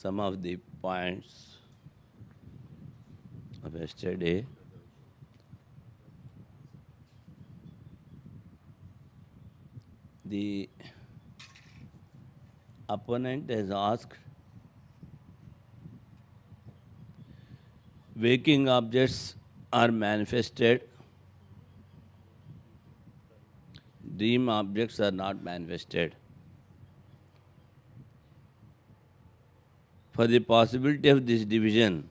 some of the points of yesterday. The opponent has asked, waking objects are manifested, dream objects are not manifested. For the possibility of this division,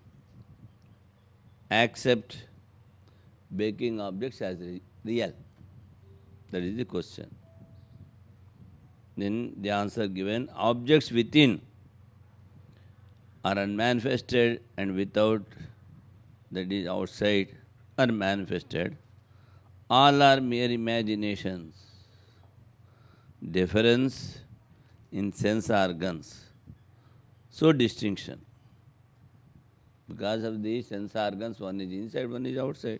accept waking objects as real. That is the question. Then the answer given, objects within are unmanifested and without, that is outside, are manifested. All are mere imaginations. Difference in sense organs. So distinction. Because of the sense organs, one is inside, one is outside.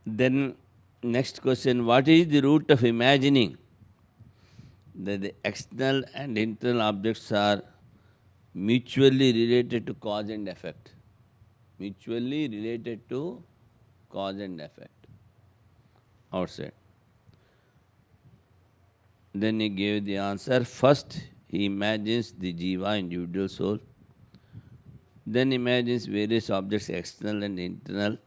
Then next question, what is the root of imagining that the external and internal objects are mutually related to cause and effect? Mutually related to cause and effect. Outside. Then he gave the answer. First, he imagines the jiva, individual soul. Then imagines various objects, external and internal.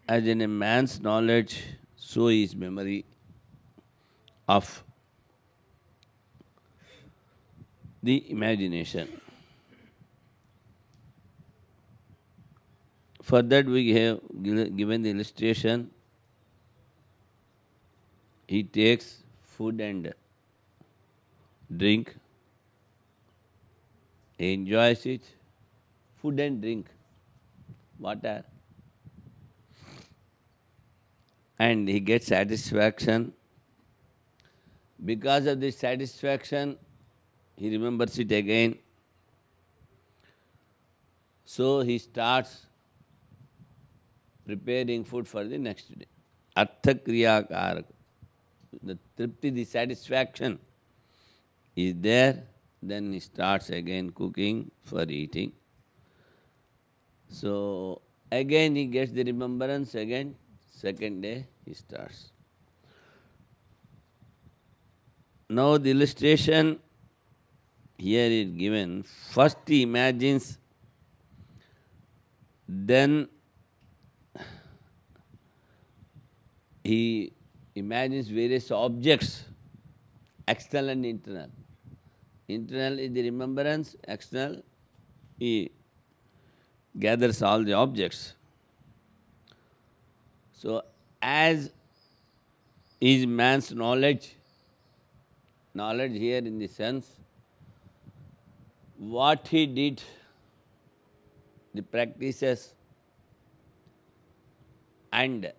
As in a man's knowledge, so is memory of the imagination. For that we have given the illustration. He takes food and drink. He enjoys it. Food and drink. Water. And he gets satisfaction. Because of this satisfaction, he remembers it again. So he starts preparing food for the next day. Artha kriya karaka. The tripti, the satisfaction is there, then he starts again cooking for eating. So again he gets the remembrance, again second day he starts. Now the illustration here is given. First he imagines, then he imagines various objects, external and internal. Internal is the remembrance, external he gathers all the objects. So as is man's knowledge, knowledge here in the sense, what he did, the practices, and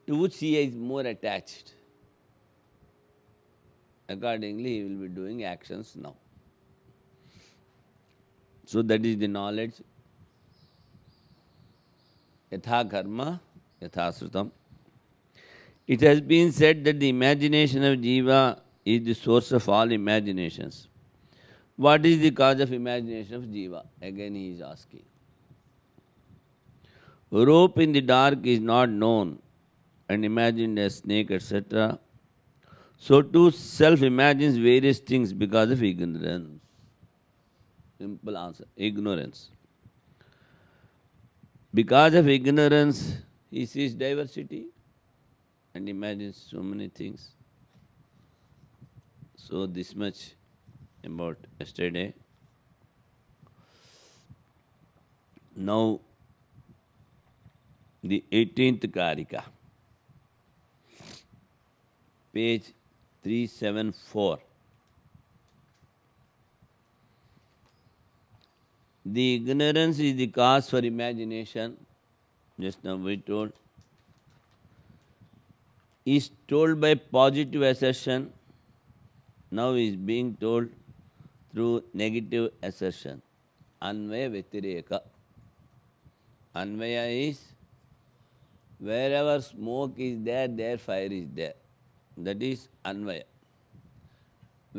to which he is more attached. Accordingly, he will be doing actions now. So that is the knowledge. Yatha karma, yatha srutam. It has been said that the imagination of jiva is the source of all imaginations. What is the cause of imagination of jiva? Again he is asking. Rope in the dark is not known and imagined as snake, etc. So too self imagines various things because of ignorance. Simple answer, ignorance. Because of ignorance, he sees diversity and imagines so many things. So this much about yesterday. Now the 18th Karika, page 374. The ignorance is the cause for imagination. Just now we told. Is told by positive assertion. Now is being told through negative assertion. Anvaya Vyatireka. Anvaya is wherever smoke is there, there fire is there. That is Anvaya.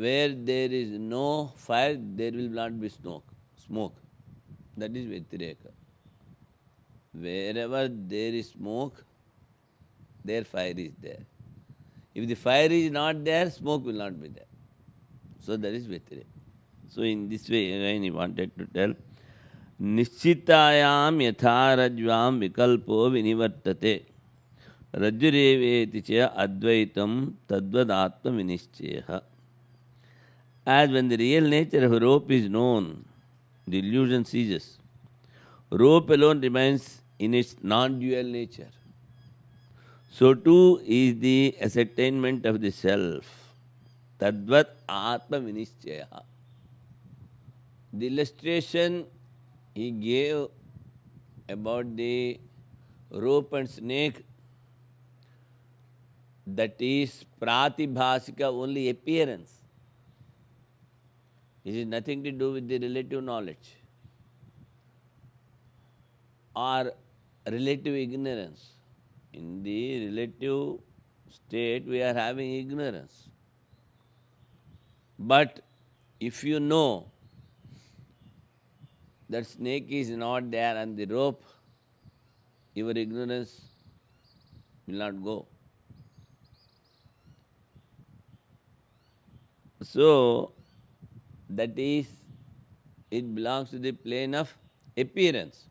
where there is no fire, there will not be smoke. That is Vyatireka. Wherever there is smoke, there fire is there. If the fire is not there, smoke will not be there. So that is Vyatireka. So in this way, again he wanted to tell, Nishchitayam yatharajvam vikalpo vinivartate rajureveti cha advaitam tadvadatma vinischyeha. As when the real nature of rope is known, the illusion ceases. Rope alone remains in its non-dual nature. So too is the ascertainment of the self. Tadvat atma vinischyeha. The illustration he gave about the rope and snake, that is pratibhasika, only appearance. It has nothing to do with the relative knowledge or relative ignorance. In the relative state, we are having ignorance. But if you know that snake is not there and the rope, your ignorance will not go. So, that is, it belongs to the plane of appearance.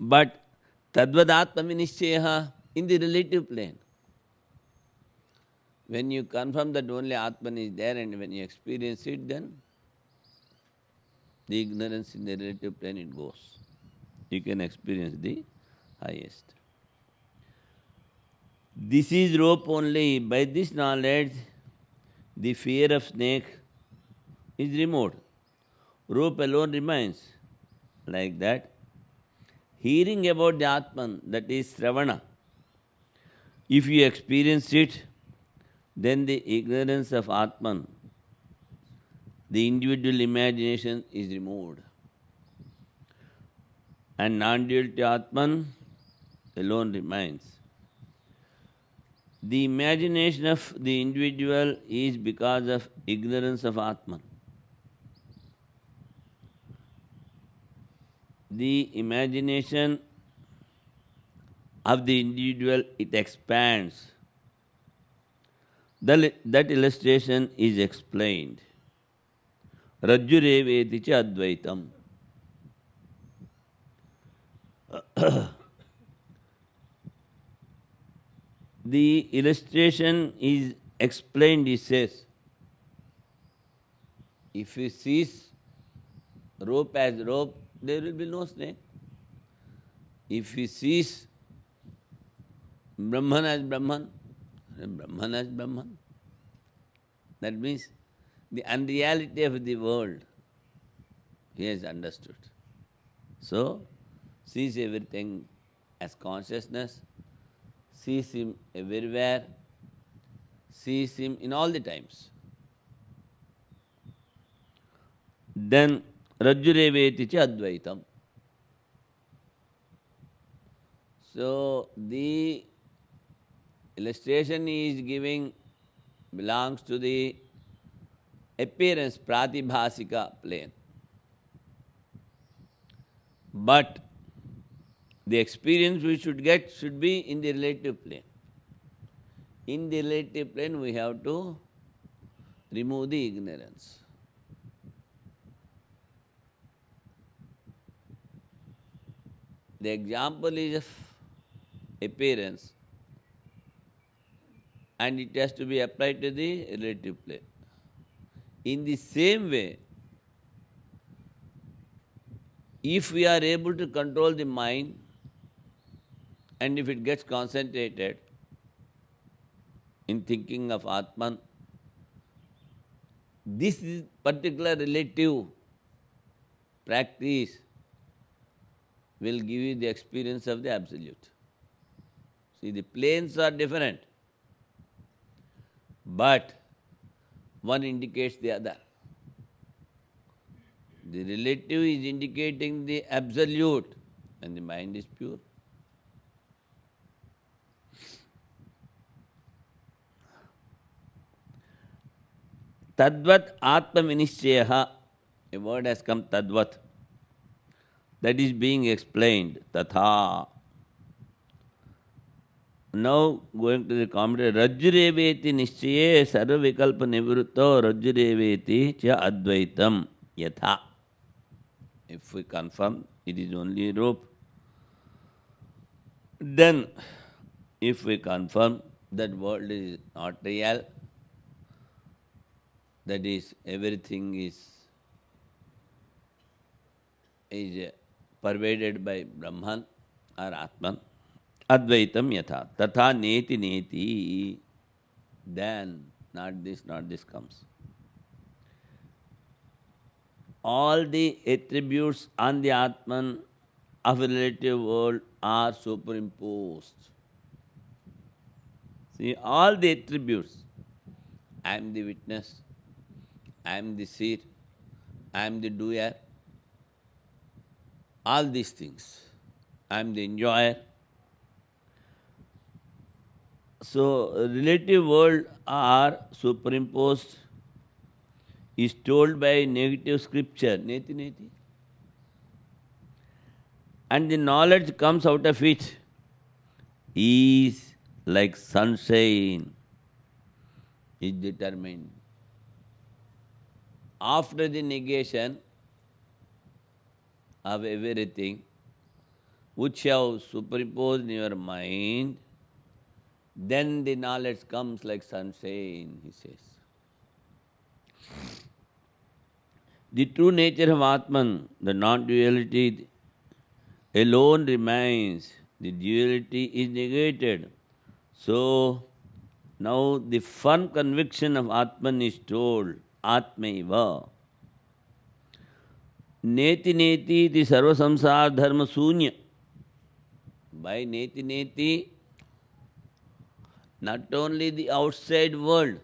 But tadvadatma vinischayaha, in the relative plane. When you confirm that only Atman is there and when you experience it, then the ignorance in the relative plane, it goes. You can experience the highest. This is rope only. By this knowledge, the fear of snake is removed. Rope alone remains. Like that. Hearing about the Atman, that is Sravana. If you experience it, then the ignorance of Atman, the individual imagination is removed. And non-duality Atman alone remains. The imagination of the individual is because of ignorance of Atman. The imagination of the individual, it expands. That illustration is explained. Rajjureveti cha advaitam. The illustration is explained, he says. If you cease rope as rope, there will be no snake. If you cease Brahman as Brahman, Brahman as Brahman. That means the unreality of the world he has understood. So, sees everything as consciousness, sees him everywhere, sees him in all the times. Then, Rajjureveti cha advaitam. So, the illustration he is giving belongs to the appearance, pratibhasika plane. But the experience we should get should be in the relative plane. In the relative plane, we have to remove the ignorance. The example is of appearance, and it has to be applied to the relative plane. In the same way, if we are able to control the mind, and if it gets concentrated in thinking of Atman, this is particular relative practice will give you the experience of the Absolute. See, the planes are different, but one indicates the other. The relative is indicating the Absolute, and the mind is pure. Tadvat Atma Vinishchayaha. A word has come, Tadvat. That is being explained. Tatha. Now going to the commentary. Rajjureveti Nishchaye Sarva Vikalpa Nivruto Rajjureveti Cha Advaitam Yatha. If we confirm it is only rope, then if we confirm that world is not real, that is everything is pervaded by Brahman or Atman, Advaitam Yatha, Tatha Neti Neti, then not this comes. All the attributes on the Atman of a relative world are superimposed. See, all the attributes. I am the witness, I am the seer, I am the doer, all these things. I am the enjoyer. So, relative world are superimposed is told by negative scripture, neti neti. And the knowledge comes out of it is like sunshine, is determined. After the negation of everything which you have superimposed in your mind, then the knowledge comes like sunshine, he says. The true nature of Atman, the non-duality alone remains. The duality is negated. So, now the firm conviction of Atman is told, Atmaiva. Neti neti the sarva samsara dharma sunya. By neti neti, not only the outside world,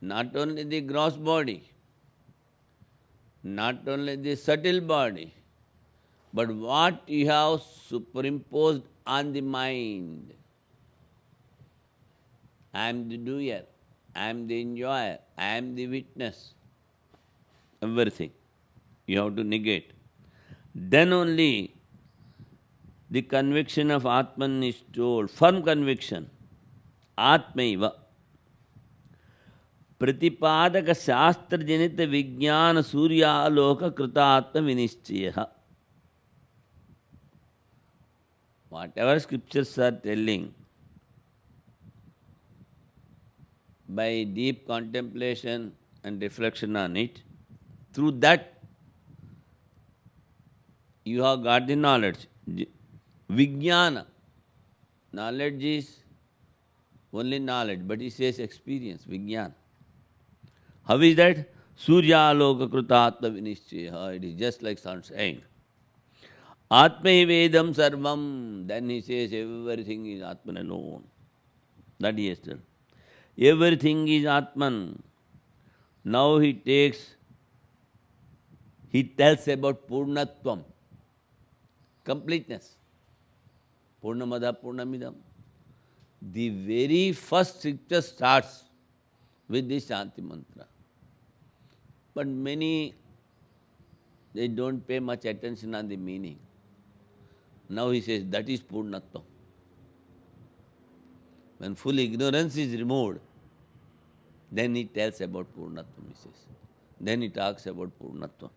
not only the gross body, not only the subtle body, but what you have superimposed on the mind. I am the doer, I am the enjoyer, I am the witness. Everything you have to negate. Then only the conviction of Atman is told, firm conviction, Atmaiva. Pratipadaka Shastra Janita Vijnana Surya Aloka Kritatma Vinishchayaha. Whatever scriptures are telling, by deep contemplation and reflection on it, through that you have got the knowledge. Vijnana. Knowledge is only knowledge, but he says experience, Vijnana. How is that? Surya aloka krutatma vinishchaya. It is just like sunshine. Atmai vedam sarvam. Then he says everything is Atman alone. That he has done. Everything is Atman. Now he tells about Purnatvam. Completeness. Purnamada Purnamidam. The very first scripture starts with this Shanti mantra. But many, they don't pay much attention on the meaning. Now he says that is Purnatvam. When full ignorance is removed, then he tells about Purnatvam, he says. Then he talks about Purnatvam.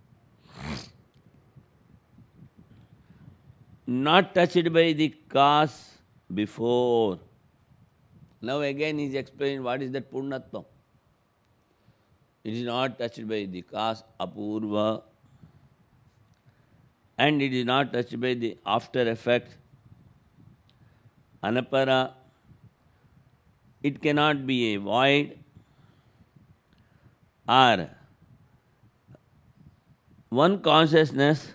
Not touched by the cause before. Now again he is explaining what is that Purnatvam. It is not touched by the cause apurva, and it is not touched by the after effect anapara. It cannot be a void or one consciousness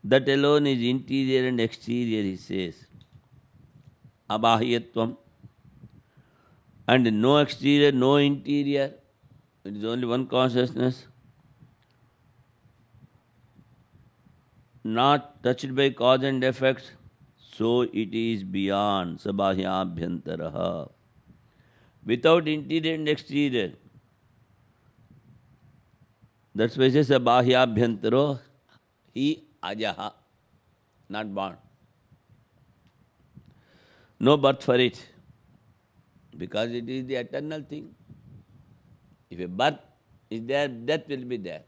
that alone is interior and exterior, he says. Abahyatvam. And no exterior, no interior. It is only one consciousness. Not touched by cause and effect. So it is beyond. Sabahya abhyantaraha. without interior and exterior. That's why it says bahyabhyantaro hi ajaha, not born. No birth for it, because it is the eternal thing. If a birth is there, death will be there.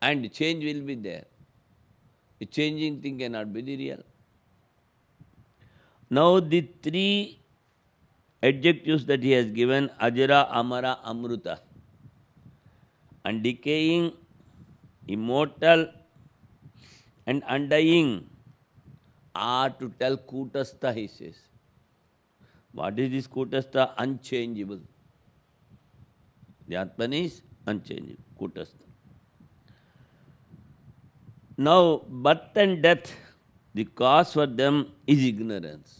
And change will be there. A changing thing cannot be the real. Now the three adjectives that he has given, ajara, amara, amruta, undecaying, immortal, and undying, are to tell kutastha, he says. What is this kutastha? Unchangeable. The Atman is unchangeable, kutastha. Now, birth and death, the cause for them is ignorance.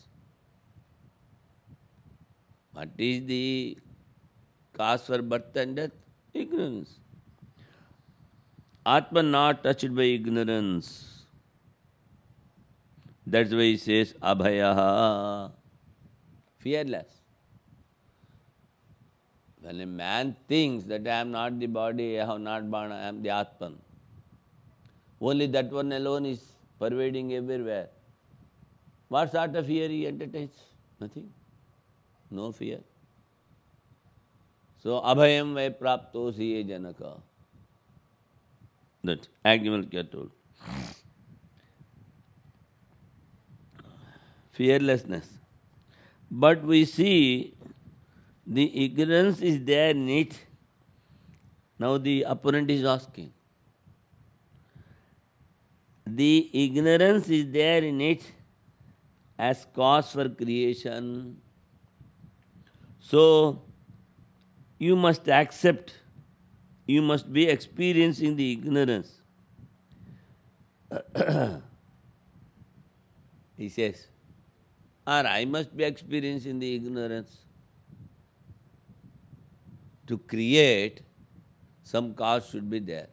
What is the cause for birth and death? Ignorance. Atman not touched by ignorance. That's why he says abhayaha, fearless. When a man thinks that I am not the body, I have not born, I am the Atman, only that one alone is pervading everywhere. What sort of fear he entertains? Nothing. No fear. So, abhayam vai prapto siye janaka. That Agnivalkya told. Fearlessness. But we see the ignorance is there in it. Now the opponent is asking. The ignorance is there in it as cause for creation. So, you must accept, you must be experiencing the ignorance. He says, or I must be experiencing the ignorance. To create, some cause should be there.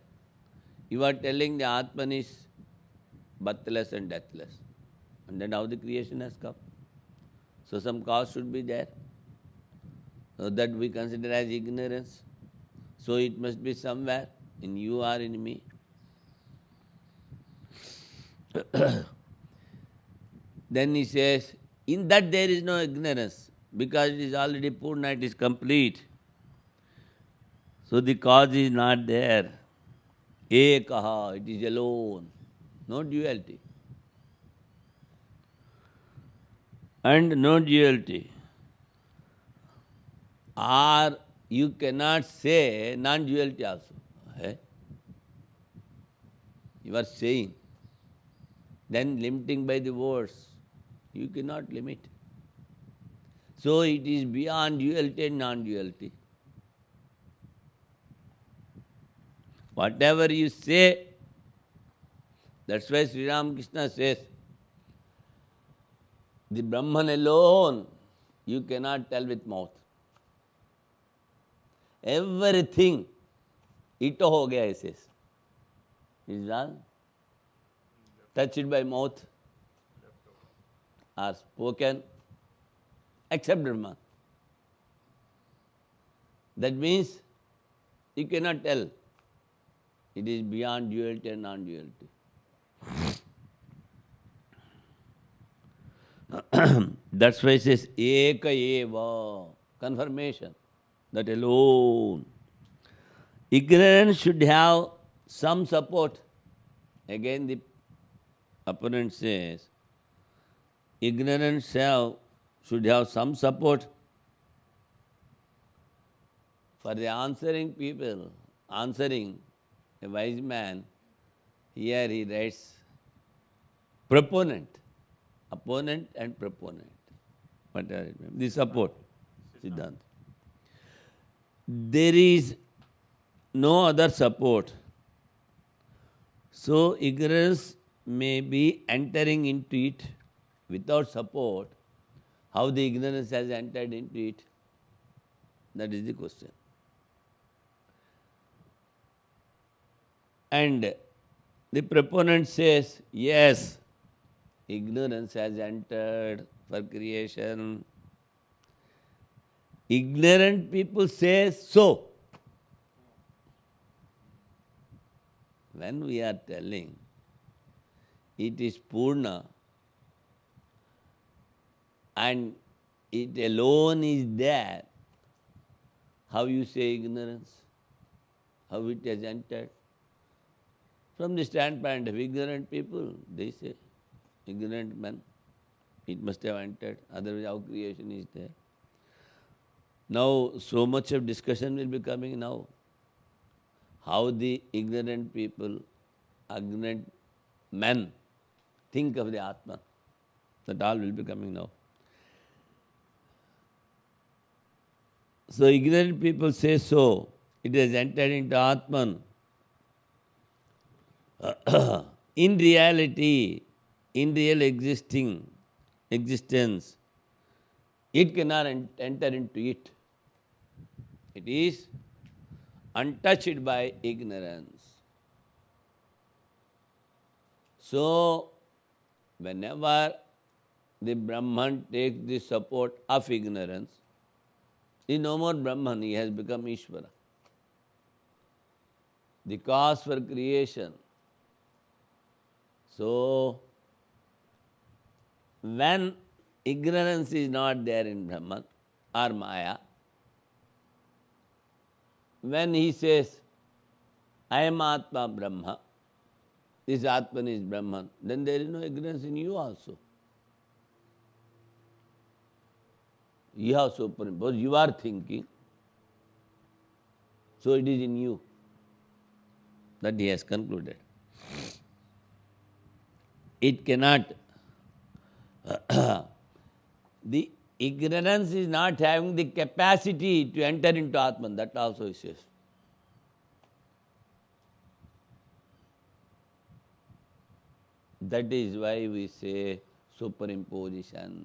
You are telling the Atman is birthless and deathless. And then how the creation has come? So some cause should be there. So that we consider as ignorance. So it must be somewhere, in you or in me. Then he says, in that there is no ignorance, because it is already Purna, it is complete. So the cause is not there. Ekaha, it is alone. No duality. And no duality. Or you cannot say non-duality also. You are saying, then limiting by the words. You cannot limit. So it is beyond duality and non-duality. Whatever you say, that's why Sri Ramakrishna says, the Brahman alone you cannot tell with mouth. Everything, ito ho gaya, he says. Is done. Touched by mouth or spoken, except Brahman. That means you cannot tell. It is beyond duality and non-duality. That's why it says eka eva, confirmation, that alone. Ignorance should have some support. Again the opponent says, ignorance should have some support. For the answering people, answering a wise man, here he writes proponent, opponent and proponent. Whatever it means. The support, Siddhanta. There is no other support. So ignorance may be entering into it without support. How the ignorance has entered into it? That is the question. And the proponent says, yes, ignorance has entered for creation. Ignorant people say so. When we are telling it is Purna and it alone is there, how you say ignorance? How it has entered? From the standpoint of ignorant people, they say, ignorant men, it must have entered, otherwise how creation is there? Now, so much of discussion will be coming now. How the ignorant people, ignorant men think of the Atman. That all will be coming now. So ignorant people say so. It has entered into Atman. In reality, in real existence, it cannot enter into it. It is untouched by ignorance. So, whenever the Brahman takes the support of ignorance, he is no more Brahman, he has become Ishvara. The cause for creation. So, when ignorance is not there in Brahman or Maya, when he says, I am Atma Brahma, this Atman is Brahman, then there is no ignorance in you also. You have superimposed, you are thinking, so it is in you. That he has concluded. It cannot, the ignorance is not having the capacity to enter into Atman, that also he says. That is why we say superimposition.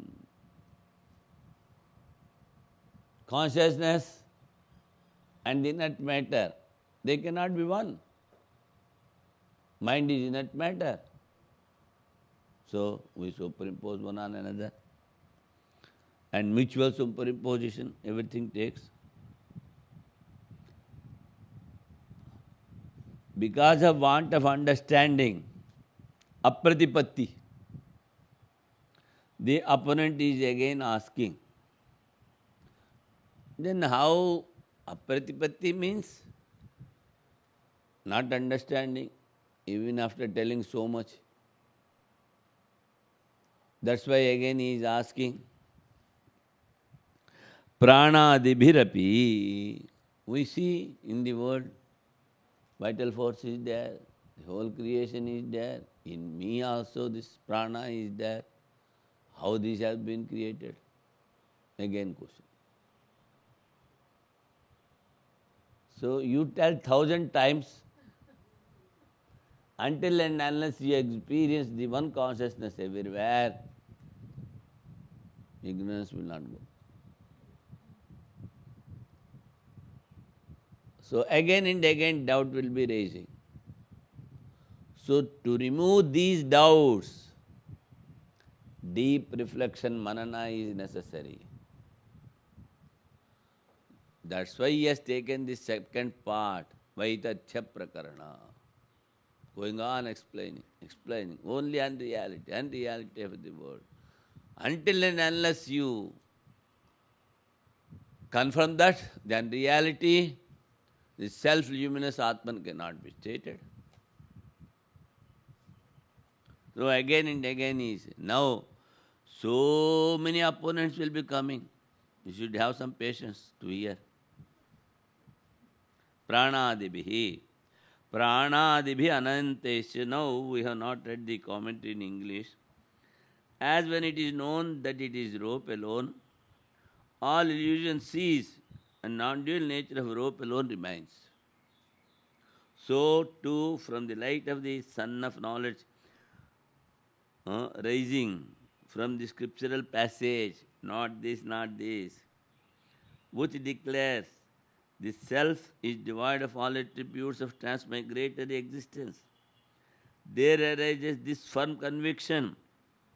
Consciousness and inert matter, they cannot be one. Mind is inert matter. So we superimpose one on another. And mutual superimposition, everything takes. Because of want of understanding, apratipatti, the opponent is again asking, then how apratipatti means? Not understanding, even after telling so much. That's why again he is asking, pranadibhirapi. We see in the world, vital force is there, the whole creation is there. In me also this prana is there. How this has been created? Again question. So you tell 1,000 times, until and unless you experience the one consciousness everywhere, ignorance will not go. So again and again doubt will be raising. So to remove these doubts, deep reflection, manana is necessary. That's why he has taken the second part, Vaitathya Prakarana. Going on explaining, only unreality of the world. Until and unless you confirm that, then reality, the self-luminous Atman cannot be stated. So again and again he is. Now, so many opponents will be coming. You should have some patience to hear. Pranadibhi. Pranadibhi anantesya. Now we have not read the commentary in English. As when it is known that it is rope alone, all illusion cease and non-dual nature of rope alone remains. So too from the light of the sun of knowledge rising from the scriptural passage, not this, which declares the self is devoid of all attributes of transmigratory existence. There arises this firm conviction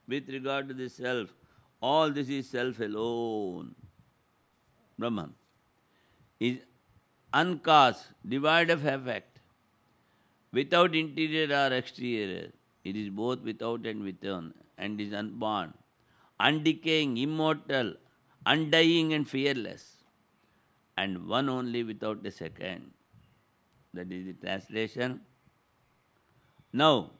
with regard to the self. All this is self alone. Brahman, is uncaused, devoid of effect, without interior or exterior. It is both without and within, and is unborn, undecaying, immortal, undying, and fearless, and one only without a second. That is the translation. Now,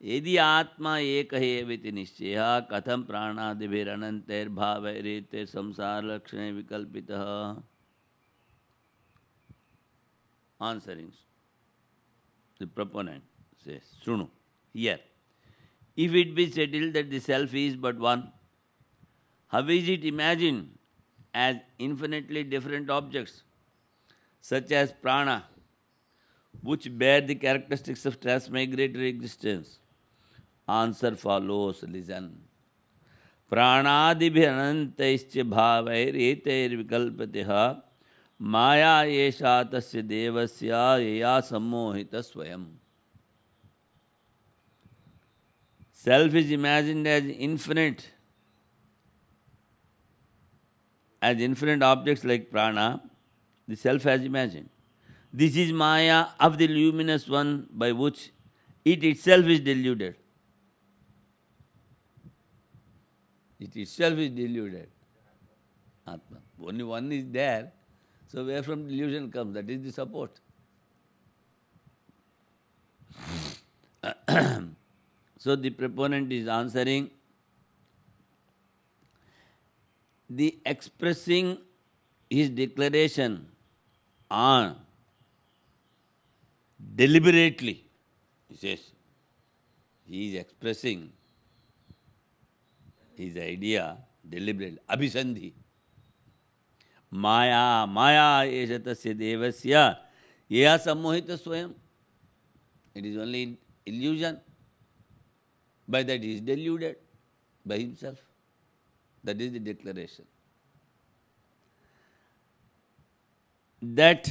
यदि आत्मा एक एवेति निश्चयः कथं प्राणादिभिरनन्तैर्भावैरेते संसारलक्षणे विकल्पितः. Answering. The proponent says, Shunu, here, if it be settled that the self is but one, how is it imagined as infinitely different objects, such as prana, which bear the characteristics of transmigratory existence? Answer follows, listen. Pranadibhi anantaischa bhavair etair vikalpatiha maya yesha tasya devasya yaya sammohita swayam. Self is imagined as infinite objects like prana, the self has imagined. This is maya of the luminous one by which it itself is deluded. It itself is deluded. Atma. Only one is there, so where from delusion comes? That is the support. So the proponent is answering, the expressing his declaration on deliberately, he says, he is expressing his idea deliberately. Abhisandhi. Maya esha tasya devasya yaya sammohita swayam. It is only illusion. By that he is deluded by himself. That is the declaration. That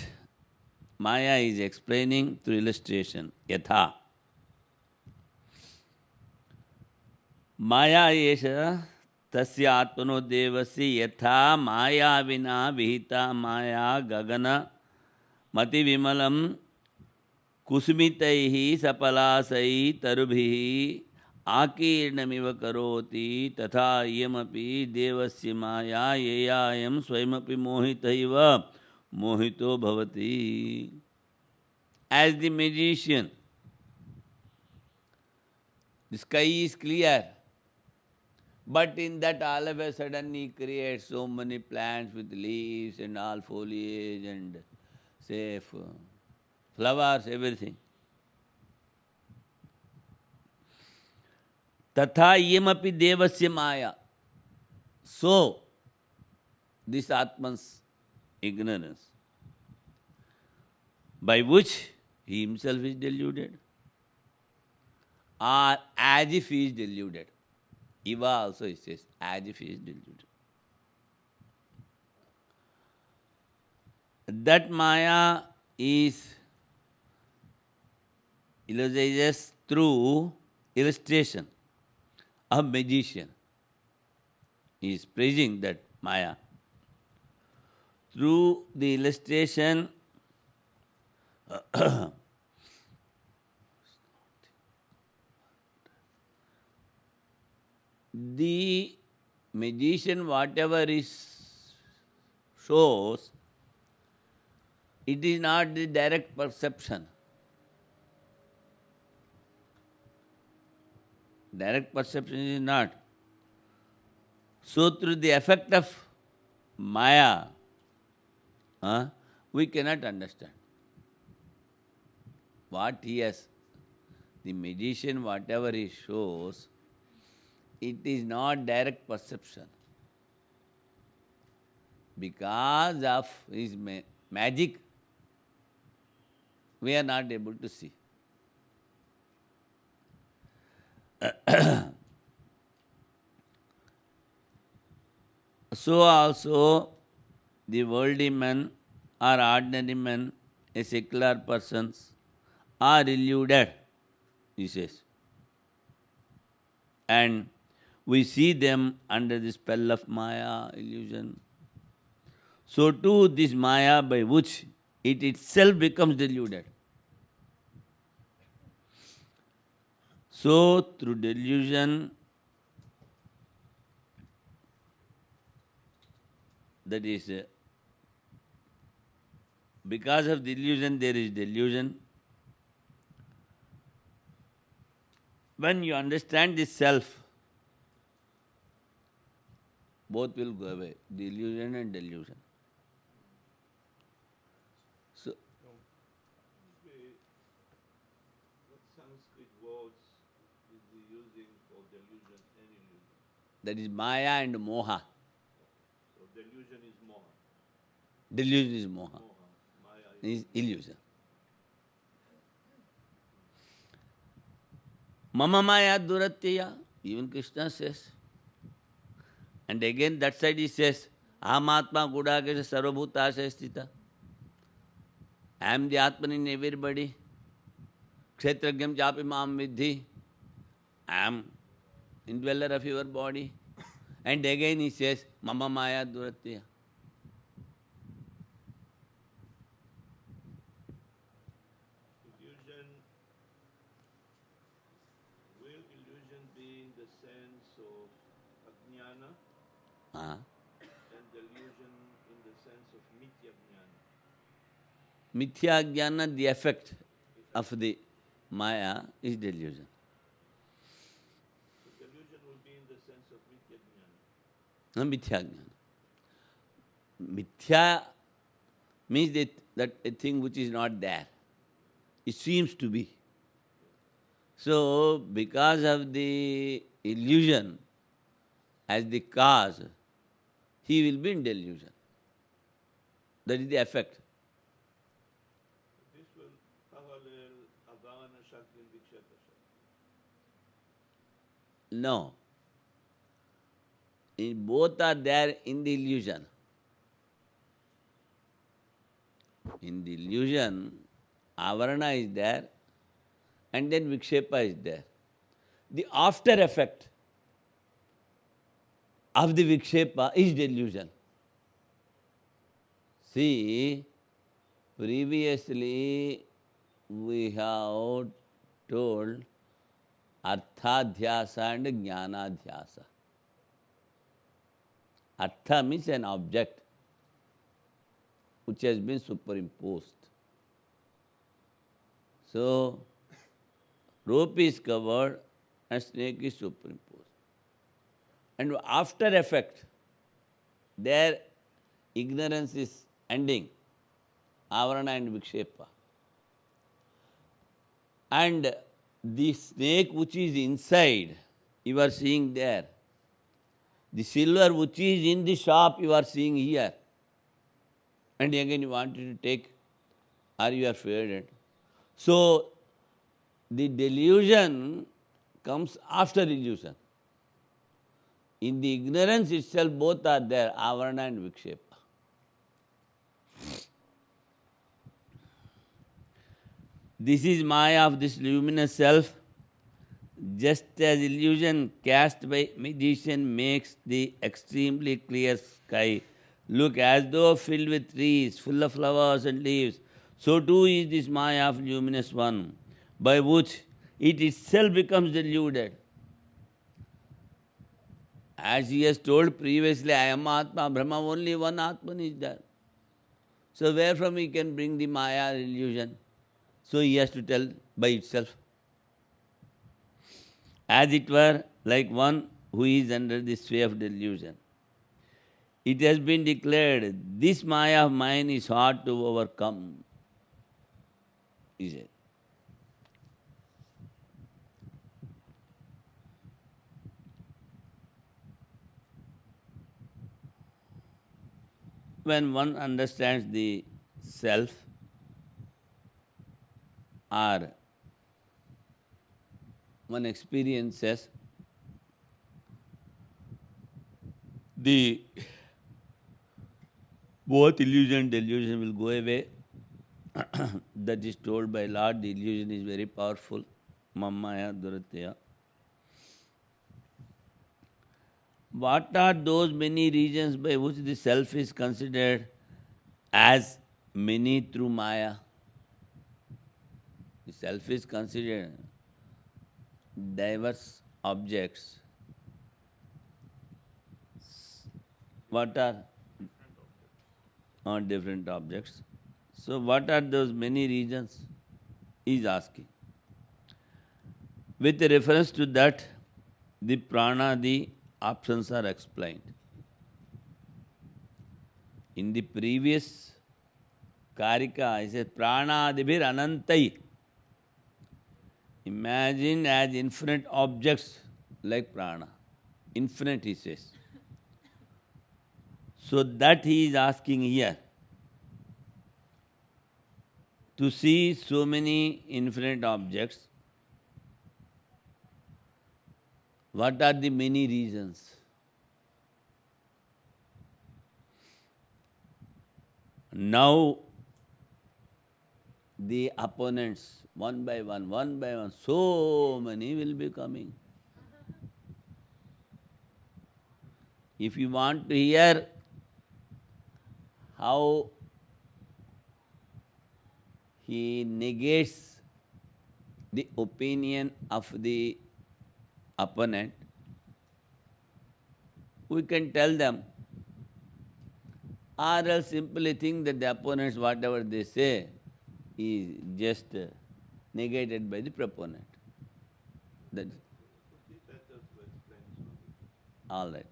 Maya is explaining through illustration. Yatha. Maya esha tasya atmano devasi yatha maya vina vihita maya gagana mati vimalam kusumitaihi sapalasai tarubhihi akirnamiva karoti tatha iyamapi devasya maya yeyayam swayamapi mohitaiva mohito bhavati. As the magician, the sky is clear, but in that all of a sudden he creates so many plants with leaves and all foliage and say flowers, everything. Tatha iyamapi devasya maya. So, this Atman's ignorance, by which he himself is deluded, or as if he is deluded. Iva also he says, as if he is deluded. That Maya is illustrated through illustration. A magician is praising that Maya. Through the illustration, the magician, whatever is shows, it is not the direct perception. Direct perception is not. So through the effect of Maya, we cannot understand. What he has, the magician, whatever he shows, it is not direct perception. Because of his magic, we are not able to see. So also, the worldly men or ordinary men, a secular persons, are illuded, he says. And we see them under the spell of Maya, illusion. so too this Maya by which it itself becomes deluded. So through delusion, that is, because of delusion there is delusion. When you understand this self, both will go away, delusion and delusion. So, What Sanskrit words is he using for delusion and illusion? that is Maya and Moha. So delusion is moha. Delusion is Moha. Moha. Maya Is illusion. Mama Maya Duratya, even Krishna says. And again that side he says, Ahamatma Gudakesha Sarvabhuta Sthita. I am the Atman in everybody. Kshetragyam Chapi Mam Vidhi. I am indweller of your body. And again he says, Mama Maya Duratya. illusion. Will illusion be in the sense of ajnana and delusion in the sense of mithya jnana? Mithya Jnana, the effect of the Maya is delusion. So delusion will be in the sense of mithya jnana. No, Mithya Jnana. Mithya means that a thing which is not there. It seems to be. So, because of the illusion as the cause, he will be in delusion. That is the effect. This will parallel avana shakti and viksheta shakti. No. Both are there in the illusion. In the illusion, avarana is there and then vikshepa is there. The after effect of the vikshepa is delusion. See, previously we have told arthadhyasa and jnanadhyasa. Artha means an object which has been superimposed. So, rope is covered and snake is superimposed. And after effect, their ignorance is ending, avarana and vikshepa. And the snake which is inside, you are seeing there. The silver which is in the shop, you are seeing here. And again you wanted to take, or you are feared. So, the delusion comes after illusion. In the ignorance itself, both are there, avarana and vikshepa. This is Maya of this luminous self. Just as illusion cast by magician makes the extremely clear sky look as though filled with trees, full of flowers and leaves, so too is this Maya of luminous one, by which it itself becomes deluded. As he has told previously, I am Atma, Brahma, only one Atman is there. So where from he can bring the Maya illusion? So he has to tell by itself. As it were, like one who is under the sway of delusion. It has been declared, this Maya of mine is hard to overcome, he said. When one understands the self, or one experiences the both illusion and delusion will go away. That is told by Lord, the illusion is very powerful. Mamaya Duratya. What are those many reasons by which the self is considered as many through Maya. The self is considered diverse objects. What are different objects? So what are those many regions? He is asking. With reference to that, the prana, the options are explained. In the previous karika, I said pranadibhir anantai. Imagine as infinite objects like prana. Infinite, he says. So that he is asking here. To see so many infinite objects, what are the many reasons? Now, the opponents, one by one, so many will be coming. If you want to hear how he negates the opinion of the opponent, we can tell them, or else simply think that the opponents, whatever they say, is just negated by the proponent. That's Better to explain, Swami. all right.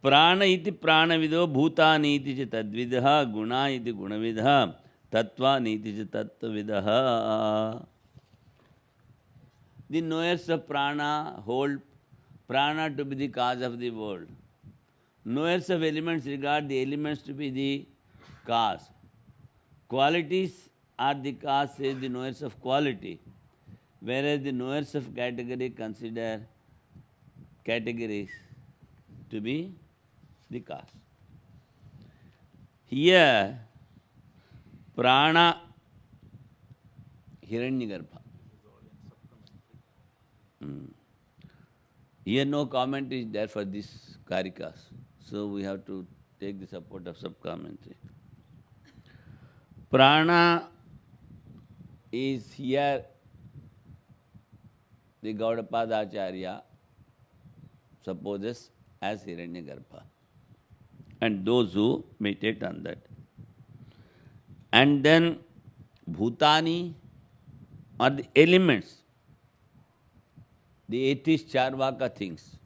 Prana iti pranavido, bhutani iti cha tadvidaha, guna iti gunavidaha, tattvani iti cha tattvavidaha. The knowers of prana hold prana to be the cause of the world. Knowers of elements regard the elements to be the cause. Qualities are the cause, says the knowers of quality, whereas the knowers of category consider categories to be the cause. Here, prana, Hiranyagarbha. Here no comment is there for these karikas, so we have to take the support of sub-commentary. Prana is here the Gaudapada Acharya supposes as Hiranyagarbha, and those who meditate on that. And then Bhutani are the elements, the atheist Charvaka things.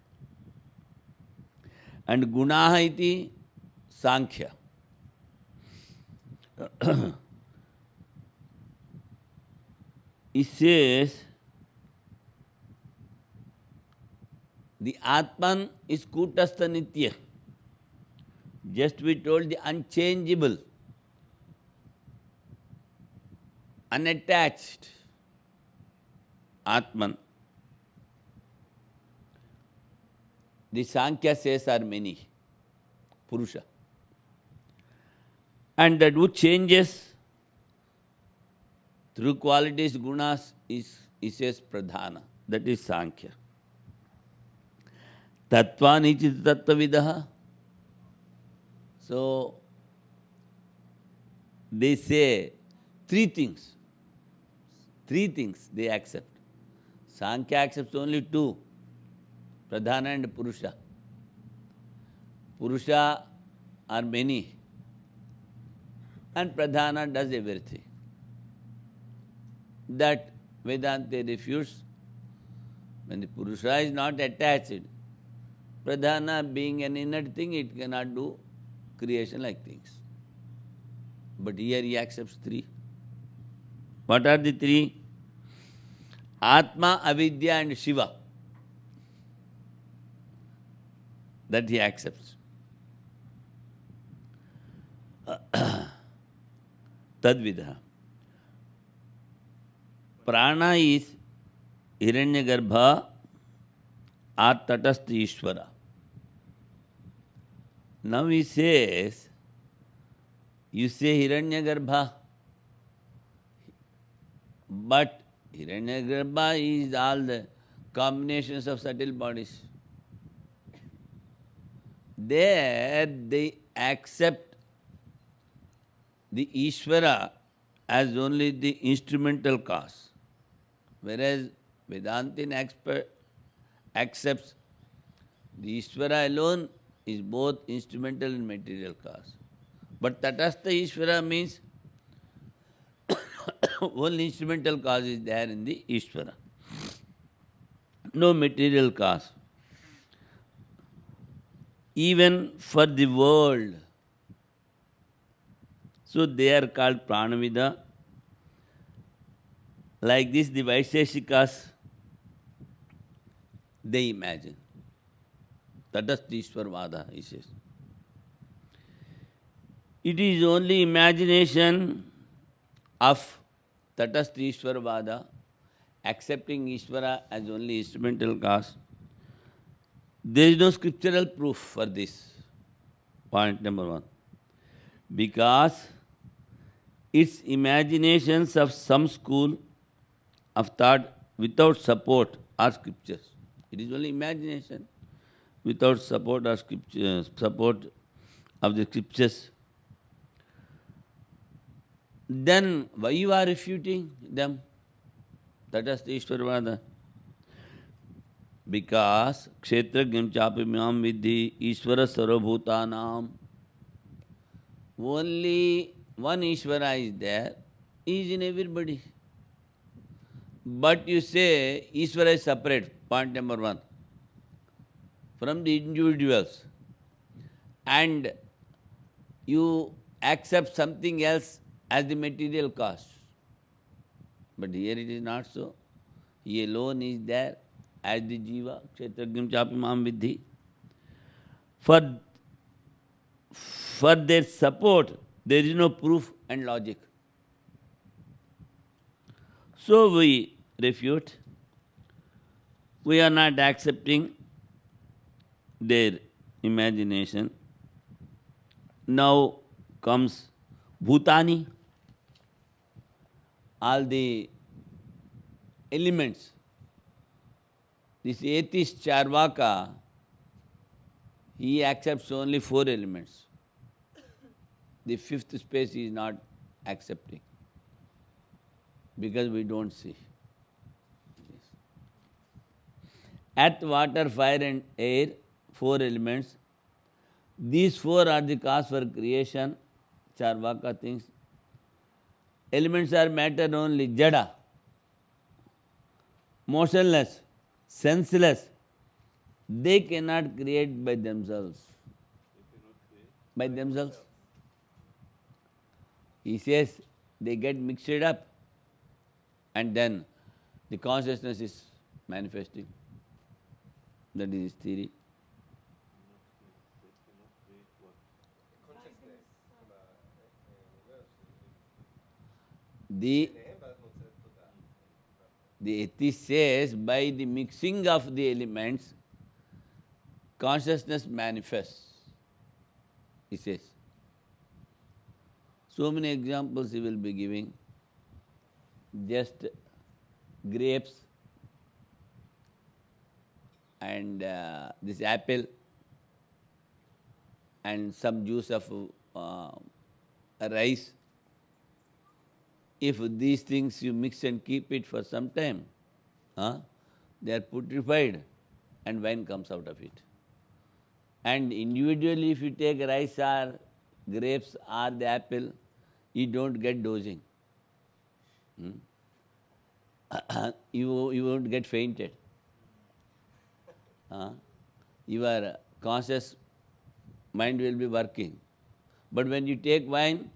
And Gunaha iti Sankhya. It says, the Atman is Kutastha Nitya. Just we told the unchangeable, unattached Atman. The Sankhya says are many, Purusha. And that which changes through qualities, gunas, is says Pradhana. That is Sankhya. Tattvani iti tattvavidaha. So, they say three things. Three things they accept. Sankhya accepts only two, Pradhana and Purusha. Purusha are many, and Pradhana does everything. That Vedanta refutes. When the Purusha is not attached, Pradhana being an inert thing, it cannot do creation like things. But here he accepts three. What are the three? Atma, Avidya and Shiva. That he accepts. Tadvidaha. Prana is Hiranyagarbha or Tatastha Ishvara. Now he says, you say Hiranyagarbha, but Hiranyagarbha is all the combinations of subtle bodies. there they accept the Ishvara as only the instrumental cause, whereas Vedantin accepts the Ishvara alone is both instrumental and material cause. But Tatastha Ishvara means only instrumental cause is there in the Ishvara. No material cause. Even for the world. So they are called Pranavida. Like this, the Vaisheshikas, they imagine. Tatastha Ishvarvada, he says. It is only imagination of Tatastha Ishvarvada, accepting Ishvara as only instrumental cause. There is no scriptural proof for this. Point number one. Because it's imaginations of some school of thought without support or scriptures. It is only imagination without support or scriptures, support of the scriptures. Then why you are refuting them? Tatastha Ishvarvada. Because kshetrajnam chapimyam vidhi Ishvara sarvabhutanam. Only one Ishvara is there, he is in everybody. But you say Ishvara is separate, point number one, from the individuals. And you accept something else as the material cause. But here it is not so. He alone is there as the jiva, kshetrajnam chapimam vidhi. For their support, there is no proof and logic. So we refute. We are not accepting their imagination. Now comes Bhutani, all the elements. This atheist Charvaka, he accepts only 4 elements. The 5th space he is not accepting because we don't see. Earth, water, fire and air, 4 elements. These 4 are the cause for creation, Charvaka thinks. Elements are matter only, jada, motionless, senseless. They cannot create by themselves. By themselves. He says they get mixed up and then the consciousness is manifesting. That is his theory. The atheist says by the mixing of the elements, consciousness manifests, he says. So many examples he will be giving. Just grapes and this apple and some juice of rice. If these things you mix and keep it for some time, they are putrefied and wine comes out of it. And individually if you take rice or grapes or the apple, you don't get dosing. You won't get fainted. Your conscious mind will be working. But when you take wine,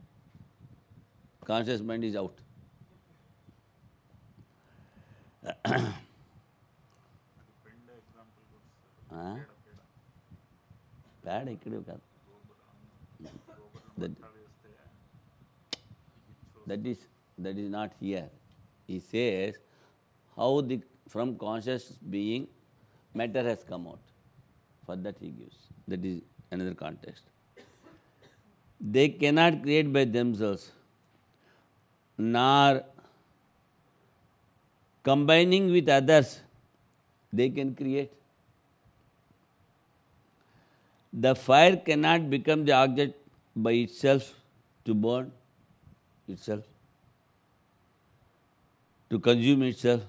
conscious mind is out. Bad ikkade kaadu. That is not here. He says how from conscious being matter has come out. For that he gives. That is another context. They cannot create by themselves, nor combining with others, they can create. The fire cannot become the object by itself to burn itself, to consume itself.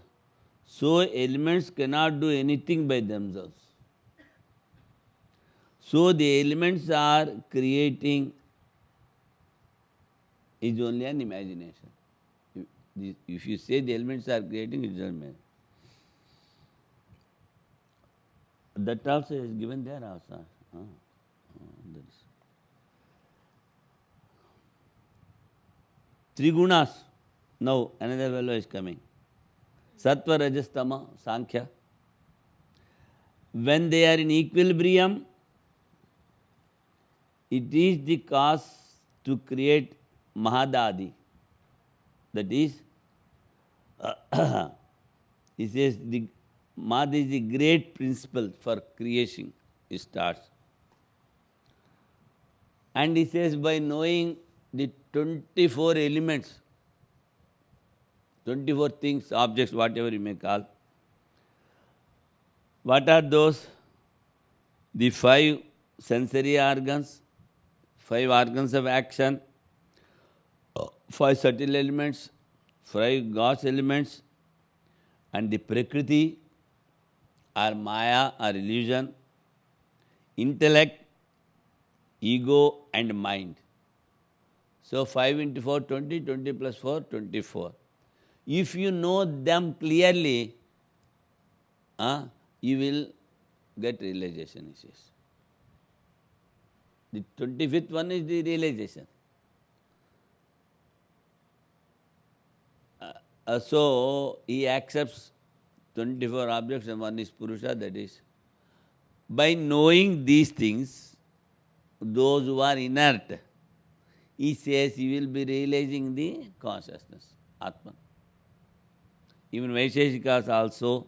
So elements cannot do anything by themselves. So the elements are creating is only an imagination. If you say the elements are creating, it's not man. That also is given there also. That is. Three gunas. Now another fellow is coming. Sattva, Rajas, Tama, Sankhya. When they are in equilibrium, it is the cause to create Mahadadi. That is, he says the Mahad is the great principle for creation. It starts. And he says by knowing the 24 elements, 24 things, objects, whatever you may call. What are those? The 5 sensory organs, 5 organs of action, 5 subtle elements, 5 gross elements, and the Prakriti or Maya or illusion, intellect, ego and mind. So 5 into 4, 20, 20 plus 4, 24. If you know them clearly, you will get realization, he says. The 25th one is the realization. So he accepts 24 objects and one is Purusha, that is. By knowing these things, those who are inert, he says he will be realizing the consciousness, Atman. Even Vaisheshikas also,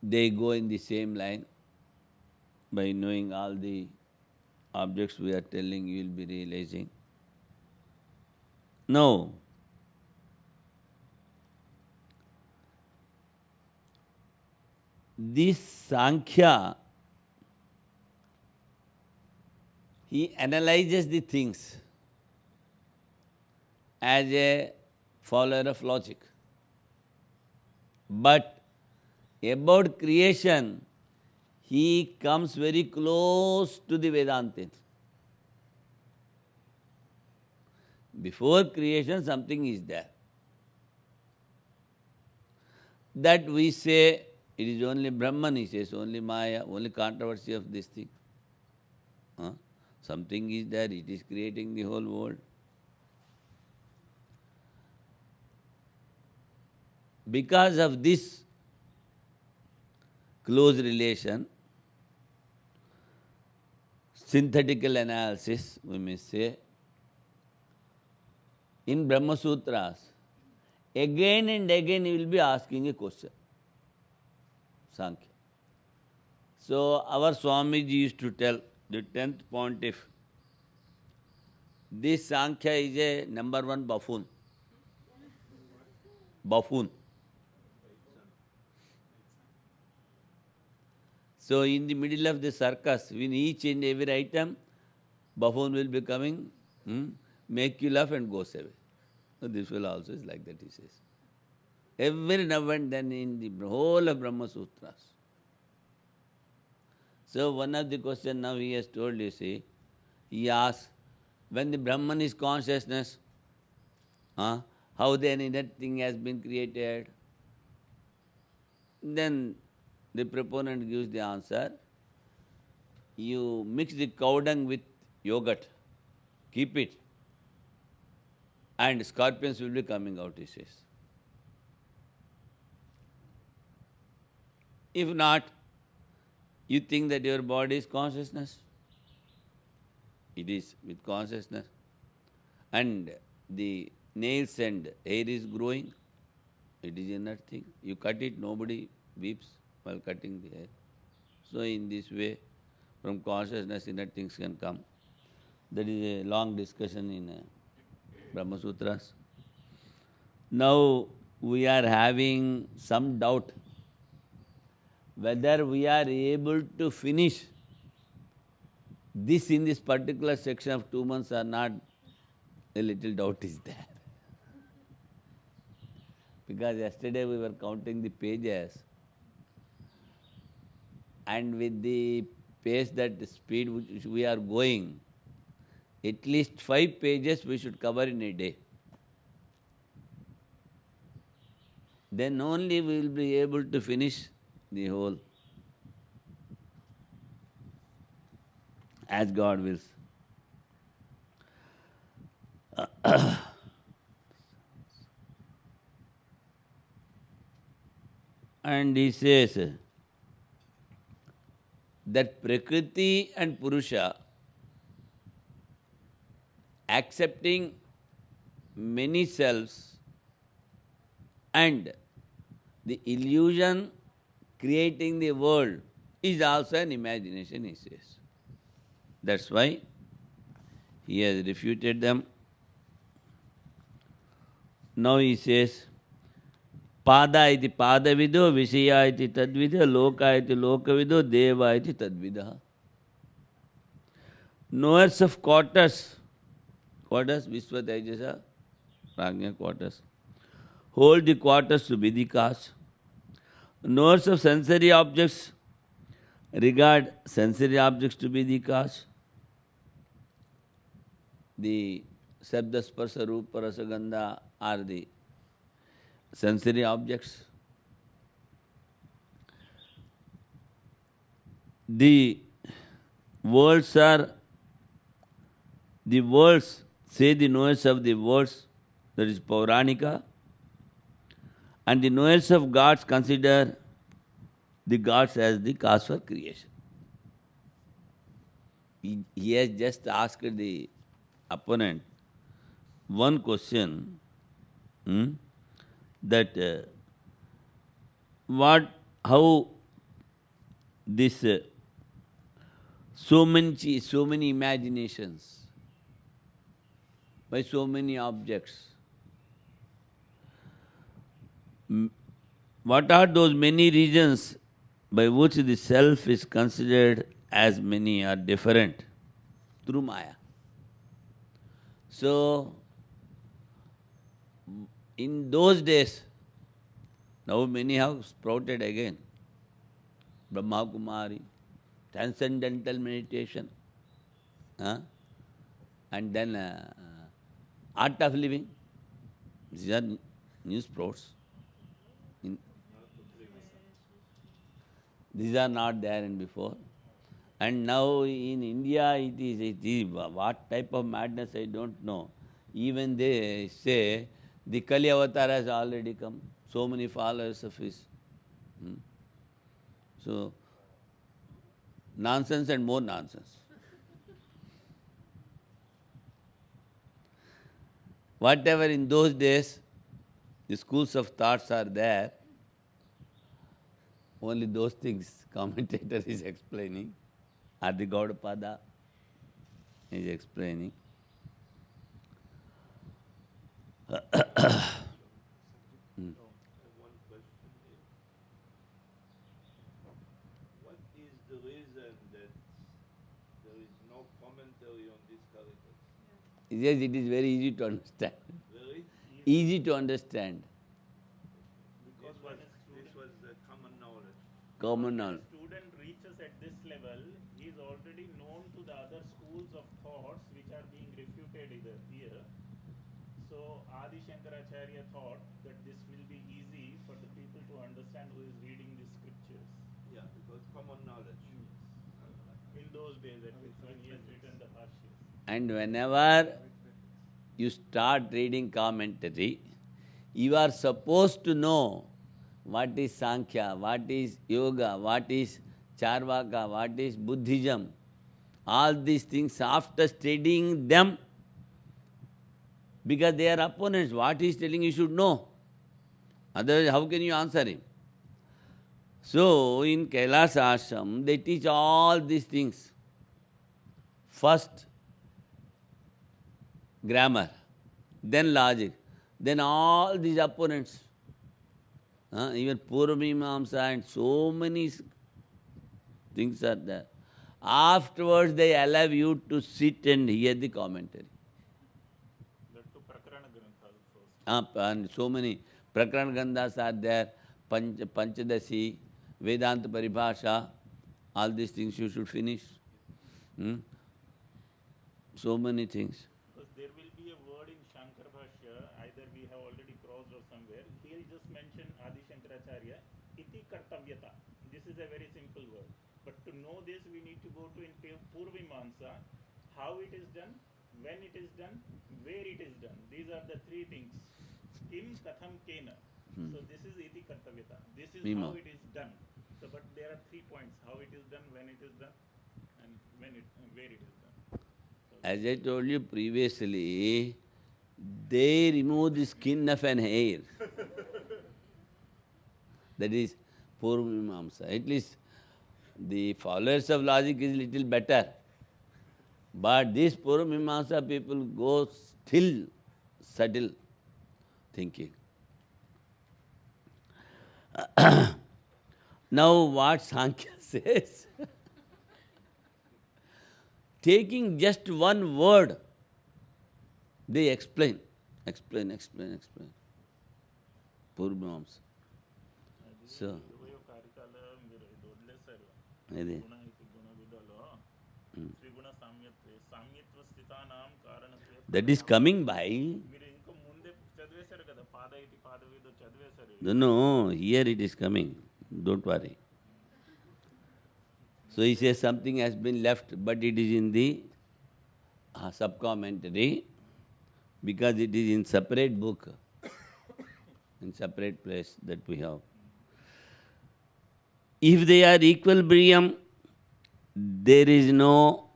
they go in the same line. By knowing all the objects we are telling, you will be realizing. No. This Sankhya, he analyzes the things as a follower of logic. But about creation, he comes very close to the Vedanta. Before creation, something is there. That we say, it is only Brahman, he says, only Maya, only controversy of this thing. Something is there, it is creating the whole world. Because of this close relation, synthetical analysis, we may say, in Brahma Sutras, again and again he will be asking a question. Sankhya. So our Swamiji used to tell, the 10th pontiff, this Sankhya is a number 1 buffoon. Buffoon. So in the middle of the circus, in each and every item, buffoon will be coming, make you laugh and goes away. So this will also is like that, he says. Every now and then in the whole of Brahma Sutras. So one of the questions now he has told, you see, he asks, when the Brahman is consciousness, how then that thing has been created? Then the proponent gives the answer, you mix the cow dung with yogurt, keep it, and scorpions will be coming out, he says. If not, you think that your body is consciousness? It is with consciousness. And the nails and hair is growing, it is inner thing. You cut it, nobody weeps while cutting the hair. So in this way, from consciousness, inner things can come. That is a long discussion in Brahma Sutras. Now we are having some doubt Whether we are able to finish this in this particular section of 2 months or not, a little doubt is there. Because yesterday we were counting the pages, and with the pace, that speed which we are going, at least 5 pages we should cover in a day. Then only we will be able to finish the whole, as God wills. And he says that Prakriti and Purusha, accepting many selves and the illusion creating the world, is also an imagination, he says. That's why he has refuted them. Now he says, Pada iti padavido, Vishaya iti tadvida, Loka iti lokavido, Deva iti tadvida. Knowers of quarters, Vishwa Tejasa, Prajna quarters, hold the quarters to be the cause. Knowers of sensory objects regard sensory objects to be the cause. The Sabda, Sparsa, Rupa, Rasa, Gandha are the sensory objects. The worlds, say the knowers of the worlds, that is Pauranika, and the knowers of gods consider the gods as the cause for creation. He has just asked the opponent one question, that how this so many imaginations by so many objects. What are those many reasons by which the self is considered as many or different? Through Maya. So, in those days, now many have sprouted again. Brahma Kumari, transcendental meditation, and then art of living. These are new sprouts. These are not there in before. And now in India, it is what type of madness, I don't know. Even they say the Kali avatar has already come. So many followers of his. So, nonsense and more nonsense. Whatever in those days, the schools of thoughts are there, only those things commentator is explaining, or the Gaudapada is explaining. I have one question here. What is the reason that there is no commentary on these characters? Yes, it is very easy to understand. Very? Easy to understand. Because this was the common knowledge. Common When knowledge. a student reaches at this level, he is already known to the other schools of thoughts which are being refuted here. So Adi Shankaracharya thought that this will be easy for the people to understand who is reading these scriptures. Yeah, because common knowledge. In those days at least, when he has written the Bhashyas. And whenever you start reading commentary, you are supposed to know what is Sankhya, what is Yoga, what is Charvaka, what is Buddhism. All these things, after studying them, because they are opponents, what he is telling you should know. Otherwise, how can you answer him? So, in Kailas Ashram, they teach all these things. First, grammar, then logic, then all these opponents. Even Purvamimamsa and so many things are there. Afterwards, they allow you to sit and hear the commentary. That to Prakarana Granthas first. And so many Prakarana Granthas are there, Panchadasi, Vedanta Paribhasha, all these things you should finish. So many things. Because there will be a word in Shankar Bhashya, either we have already crossed or somewhere. He'll just mention Adi Shankaracharya, iti kartavyata. This is a very simple word. But to know this, we need to go to in Purvamimamsa, how it is done, when it is done, where it is done. These are the three things. Kim, katham, kena. So this is iti kartavyata. This is how it is done. So, but there are 3 points: how it is done, when it is done, and where it is done. As I told you previously, they remove the skin of an hair. That is Purvamimamsa. At least the followers of logic is little better. But these Purvamimamsa people go still subtle thinking. Now what Sankhya says, taking just one word, they explain. Purvamimamsa. So, that is coming by. No, here it is coming. Don't worry. So he says something has been left, but it is in the sub-commentary, because it is in separate book, in separate place that we have. If they are equilibrium, there is no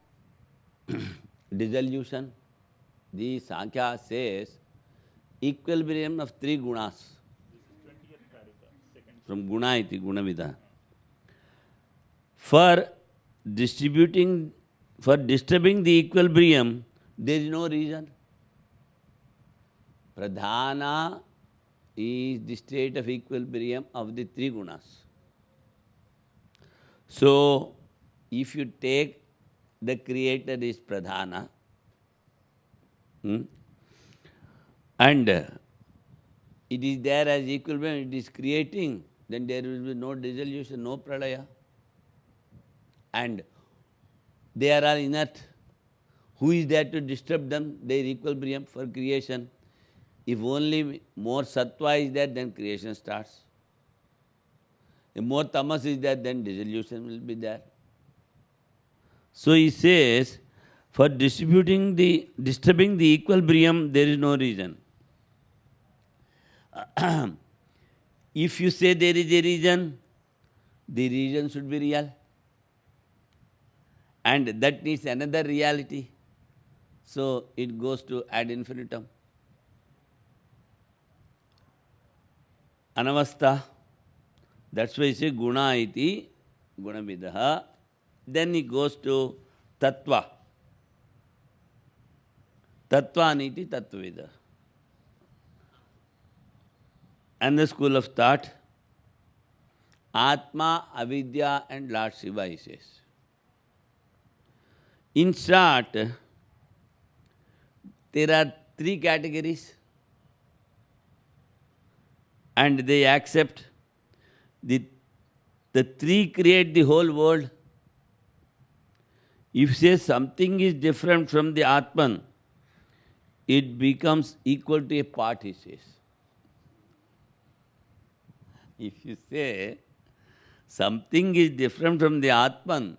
dissolution. The Sankhya says equilibrium of 3 gunas. From guna iti, gunavida. For disturbing the equilibrium, there is no reason. Pradhana is the state of equilibrium of the 3 gunas. So, if you take the creator is pradhana, and it is there as equilibrium, it is creating, then there will be no dissolution, no pralaya. And they are all inert. Who is there to disturb them? Their equilibrium for creation. If only more sattva is there, then creation starts. If more tamas is there, then dissolution will be there. So he says, for disturbing the equilibrium, there is no reason. If you say there is a reason, the reason should be real. And that needs another reality. So it goes to ad infinitum. Anavastha. That's why he says guna iti, gunavidaha. Then he goes to tattva. Tattva niti tattvida. And the school of thought, Atma, Avidya and Lord Shiva, he says. In short, there are 3 categories, and they accept the 3 create the whole world. If you say something is different from the Atman, it becomes equal to a part, he says. If you say something is different from the Atman,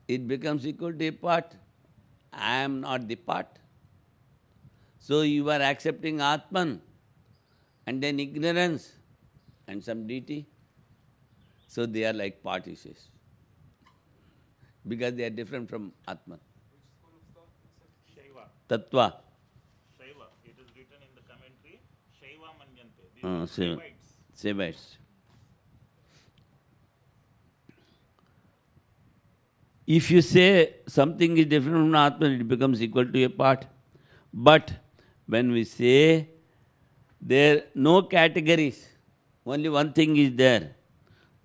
it becomes equal to a part. I am not the part. So you are accepting Atman and then ignorance and some deity. So they are like part, he says. Because they are different from Atman. Shaiva. Tattva. Shaiva. It is written in the commentary. Shaiva manyante. These are Shaivites. Shaivites. If you say something is different from Atman, it becomes equal to a part. But when we say there are no categories, only one thing is there,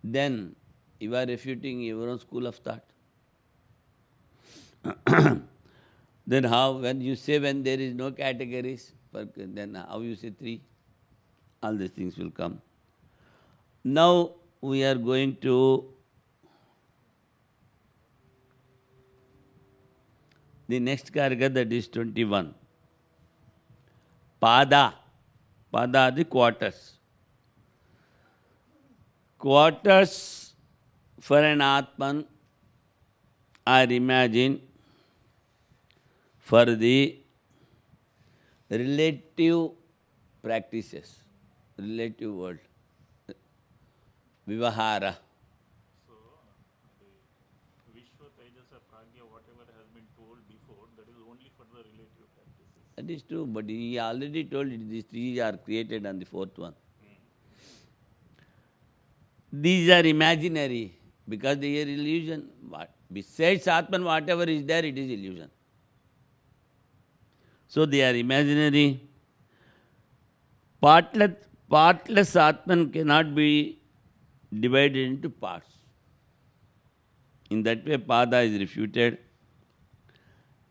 then you are refuting your own school of thought. Then how, when you say when there is no categories, then how you say three? All these things will come. Now we are going to the next karaka, that is 21. Pada. Pada are the quarters. Quarters for an Atman are imagined for the relative practices, relative world, vivahara. So, the Vishwa, Tejasa, Pragya, whatever has been told before, that is only for the relative practices. That is true, but he already told it, these three are created on the fourth one. These are imaginary because they are illusion. What? Besides Atman, whatever is there, it is illusion. So they are imaginary. Partless Atman cannot be divided into parts. In that way, Pada is refuted.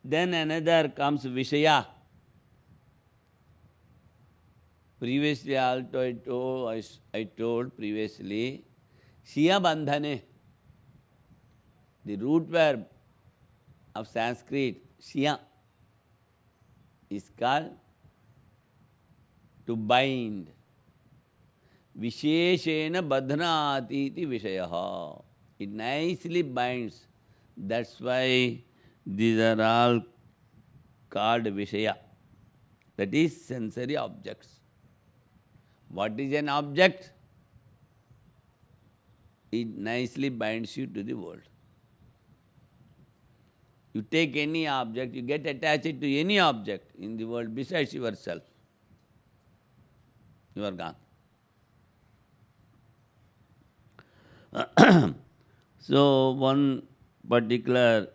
Then another comes Vishaya. Previously also I told previously, Shya Bandhane, the root verb of Sanskrit, Shya, is called to bind. Visheshena badhanati iti vishayaha. It nicely binds. That's why these are all called Vishaya. That is sensory objects. What is an object? It nicely binds you to the world. You take any object, you get attached to any object in the world besides yourself. You are gone. So one particular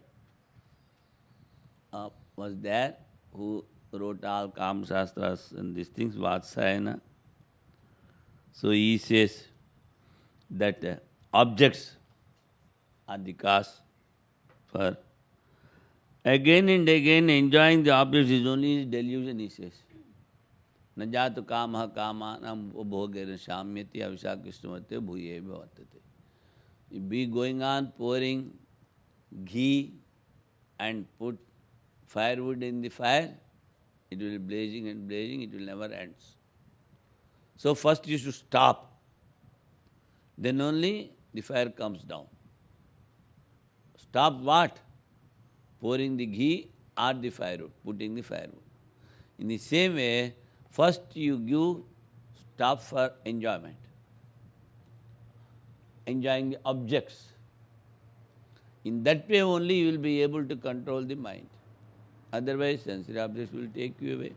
was there who wrote all Kama Shastras and these things, Vatsayana. So he says that objects are the cause for again and again enjoying the objects is only delusion, he says. Na jatu kama kamanam ubhogera shamyati avisa krishnamate bhuye bhavattate. You be going on pouring ghee and put firewood in the fire, it will be blazing and blazing, it will never end. So first you should stop. Then only the fire comes down. Stop what? Pouring the ghee or the firewood, putting the firewood. In the same way, first you give stop for enjoyment. Enjoying the objects. In that way only you will be able to control the mind. Otherwise, sensory objects will take you away.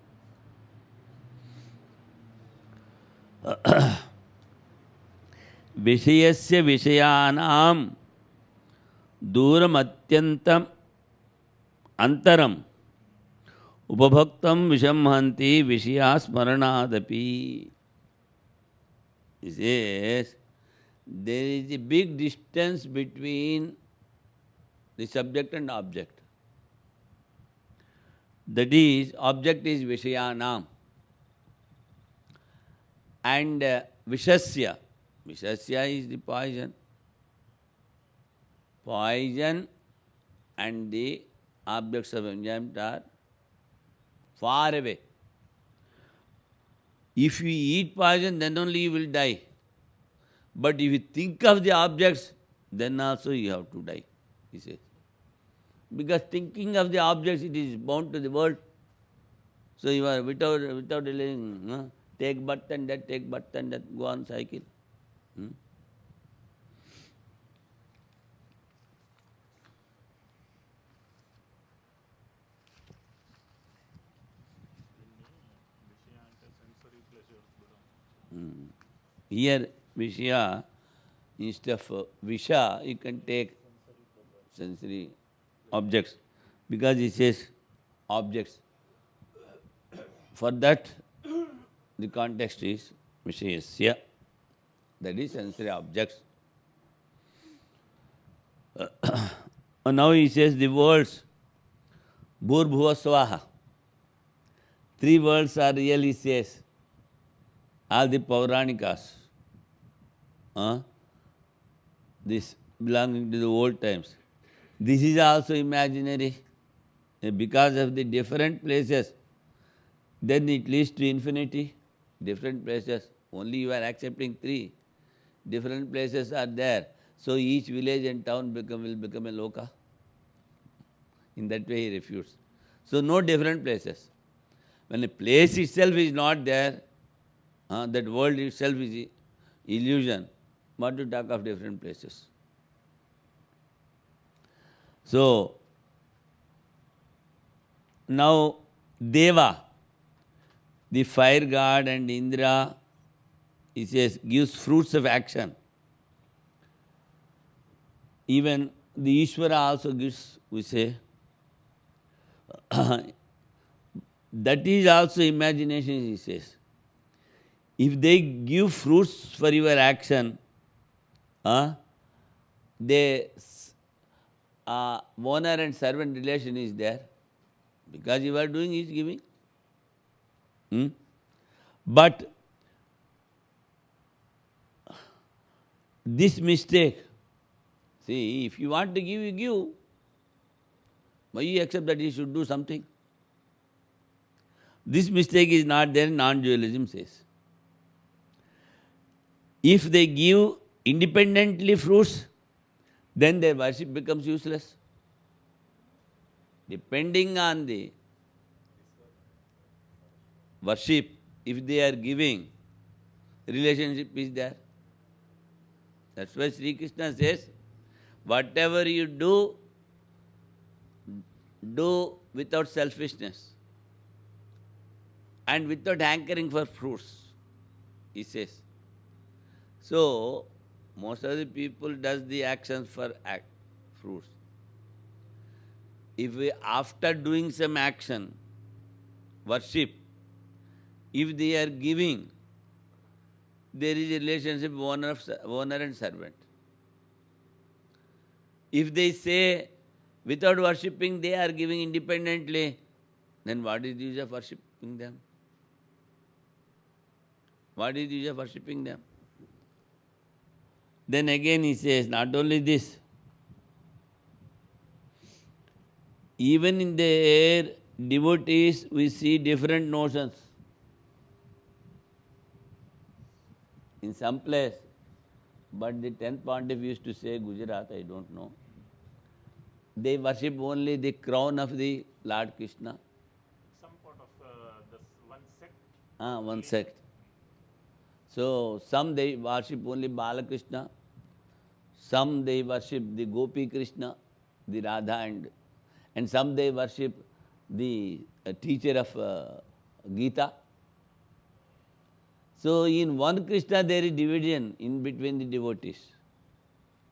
Vishayasya vishayanam duram atyantam antaram upabhaktam vishamhanti vishaya smaranadapi. He says, there is a big distance between the subject and object. That is, object is vishayanam. And vishasya. Vishasya is the poison. Poison and the objects of enjoyment are far away. If you eat poison, then only you will die. But if you think of the objects, then also you have to die, he says. Because thinking of the objects, it is bound to the world. So you are without delaying, take birth and death, take birth and death, go on cycle. Here, Vishya, instead of Visha, you can take sensory objects, because it says objects. For that, the context is Vishayasya. That is sensory objects. And now he says the words Bhur Bhuva Swaha. 3 words are real, he says. All the Pauranikas. This belonging to the old times. This is also imaginary. Because of the different places, then it leads to infinity. Different places. Only you are accepting 3. Different places are there. So each village and town will become a loka. In that way he refutes. So no different places. When a place itself is not there, that world itself is illusion. What to talk of different places? So, now Deva, the fire god, and Indra, he says, gives fruits of action. Even the Ishvara also gives, we say, that is also imagination, he says. If they give fruits for your action, they owner and servant relation is there. Because you are doing, he is giving. But this mistake, see, if you want to give, you give. Why you accept that he should do something? This mistake is not there, non-dualism says. If they give independently fruits, then their worship becomes useless. Depending on the worship, if they are giving, relationship is there. That's why Sri Krishna says, whatever you do, do without selfishness and without hankering for fruits, he says. So, most of the people does the actions for fruits. If we, after doing some action, worship, if they are giving, there is a relationship owner and servant. If they say, without worshipping, they are giving independently, then what is the use of worshipping them? What is the use of worshipping them? Then again he says, not only this, even in their devotees we see different notions. In some place, but the 10th Pontiff used to say, Gujarat, I don't know, they worship only the crown of the Lord Krishna. Some part of this one sect. One sect. So, some they worship only Balakrishna, some they worship the Gopi Krishna, the Radha, and some they worship the teacher of Gita. So, in one Krishna there is division in between the devotees.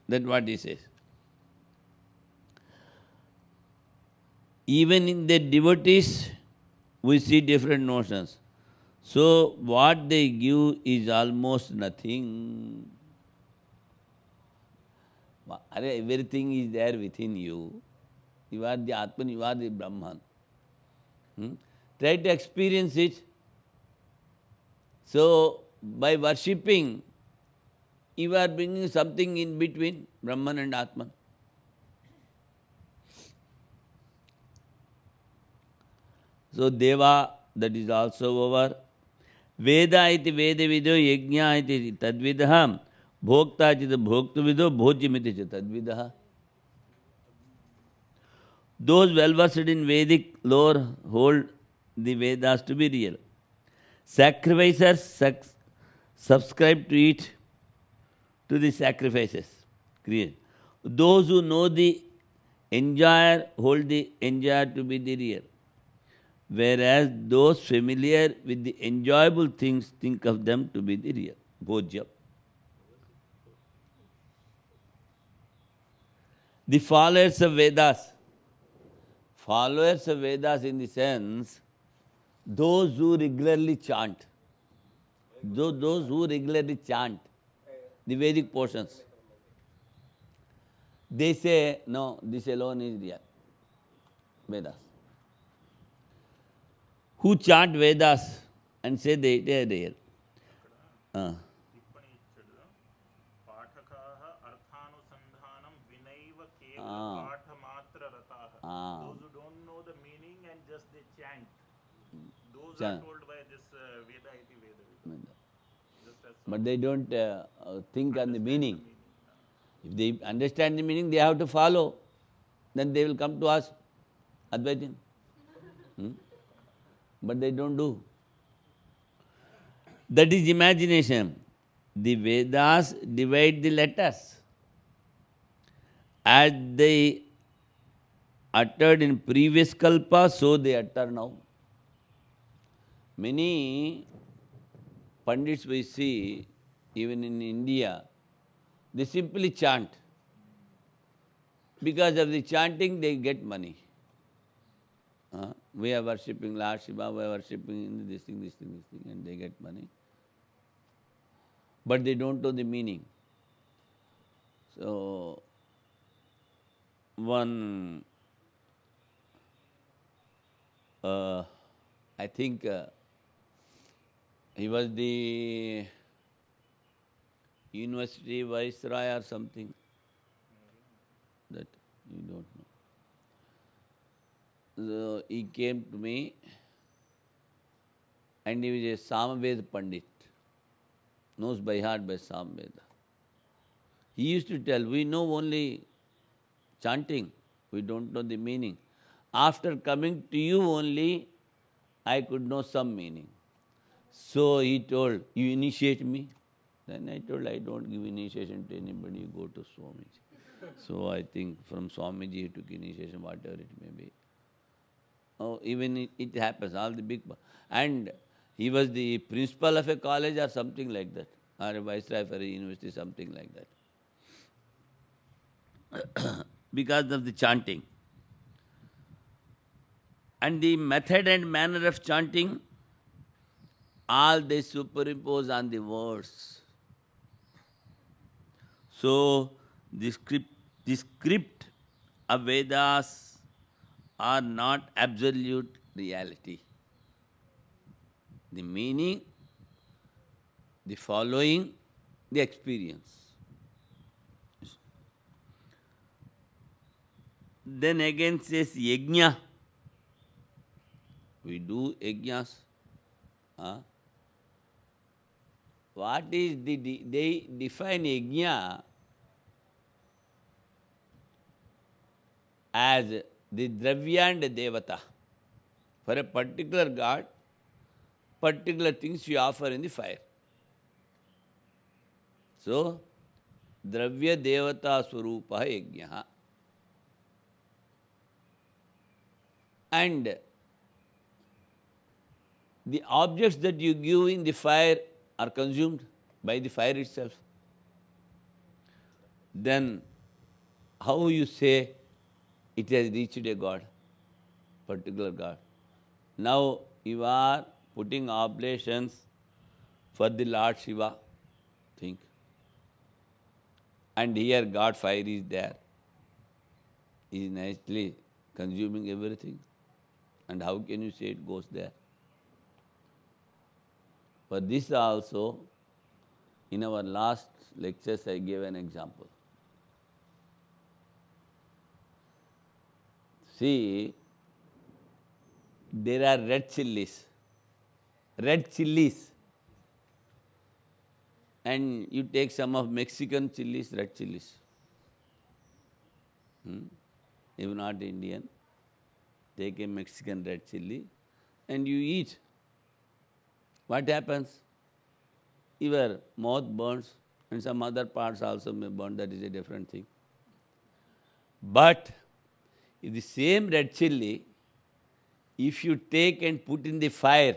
That's what he says. Even in the devotees, we see different notions. So, what they give is almost nothing. Everything is there within you. You are the Atman, you are the Brahman. Try to experience it. So, by worshipping, you are bringing something in between Brahman and Atman. So, Deva, that is also over. Veda iti veda vido, yajna iti tadvidaha, bhokta iti bhokta vido, bhojyamiti iti tadvidaha. Those well versed in Vedic lore hold the Vedas to be real. Sacrificers subscribe to it, to the sacrifices created. Those who know the enjoyer hold the enjoyer to be the real. Whereas those familiar with the enjoyable things think of them to be the real. Bhojya. The followers of Vedas in the sense, those who regularly chant. Those who regularly chant. the Vedic portions. They say, no, this alone is real. Vedas. Who chant Vedas and say they are real. Uh, टिप्पणी इच्छाडु पाठकाः अर्थानुसन्धानं विनैव केवल Ah. पाठमात्र रताः. Ah. Those who don't know the meaning and just they chant. Those are Chant. told by this Veda iti Veda. Just as but they don't think on the meaning. meaning. If they understand the meaning, they have to follow. Then they will come to us, Advaitin. But they don't do. That is imagination. The Vedas divide the letters. As they uttered in previous kalpa, so they utter now. Many Pandits we see, even in India, they simply chant. Because of the chanting, they get money. We are worshipping Lord Shiva, we are worshipping this thing, and they get money. But they don't know the meaning. So, one, I think he was the university viceroy or something. That you don't know. So he came to me and he was a Samaveda Pandit, knows by heart by Samaveda. He used to tell, we know only chanting, we don't know the meaning. After coming to you only, I could know some meaning. So he told, you initiate me? Then I told, I don't give initiation to anybody, you go to Swamiji. So I think from Swamiji he took initiation, whatever it may be. Oh, even it happens, all the big... And he was the principal of a college or something like that, or a viceroy for a university, something like that. Because of the chanting. And the method and manner of chanting, all they superimpose on the words. So, the script of Vedas are not absolute reality. The meaning, the following, the experience. Then again says yajna. We do yajnas. What is they define yajna as the dravya and devata. For a particular god, particular things you offer in the fire. So, dravya devata swarupa yajna. And the objects that you give in the fire are consumed by the fire itself. Then, how you say it has reached a God, particular God? Now, you are putting oblations for the Lord Shiva, think. And here God fire is there. He is nicely consuming everything. And how can you say it goes there? For this also, in our last lectures, I gave an example. See, there are red chilies. Red chilies. And you take some of Mexican chilies, red chilies. If not Indian, take a Mexican red chili and you eat. What happens? Your mouth burns and some other parts also may burn, that is a different thing. But if the same red chili, if you take and put in the fire,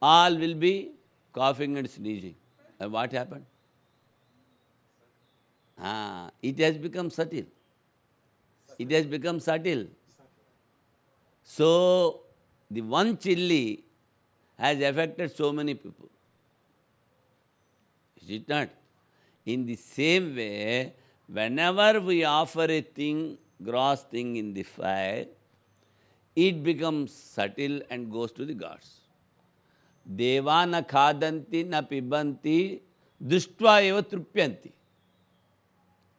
all will be coughing and sneezing. And what happened? It has become subtle. It has become subtle. So, the one chili has affected so many people. Is it not? In the same way, whenever we offer a thing, gross thing in the fire, it becomes subtle and goes to the gods. Deva na khadanti na pibanti drishtva eva trupyanti.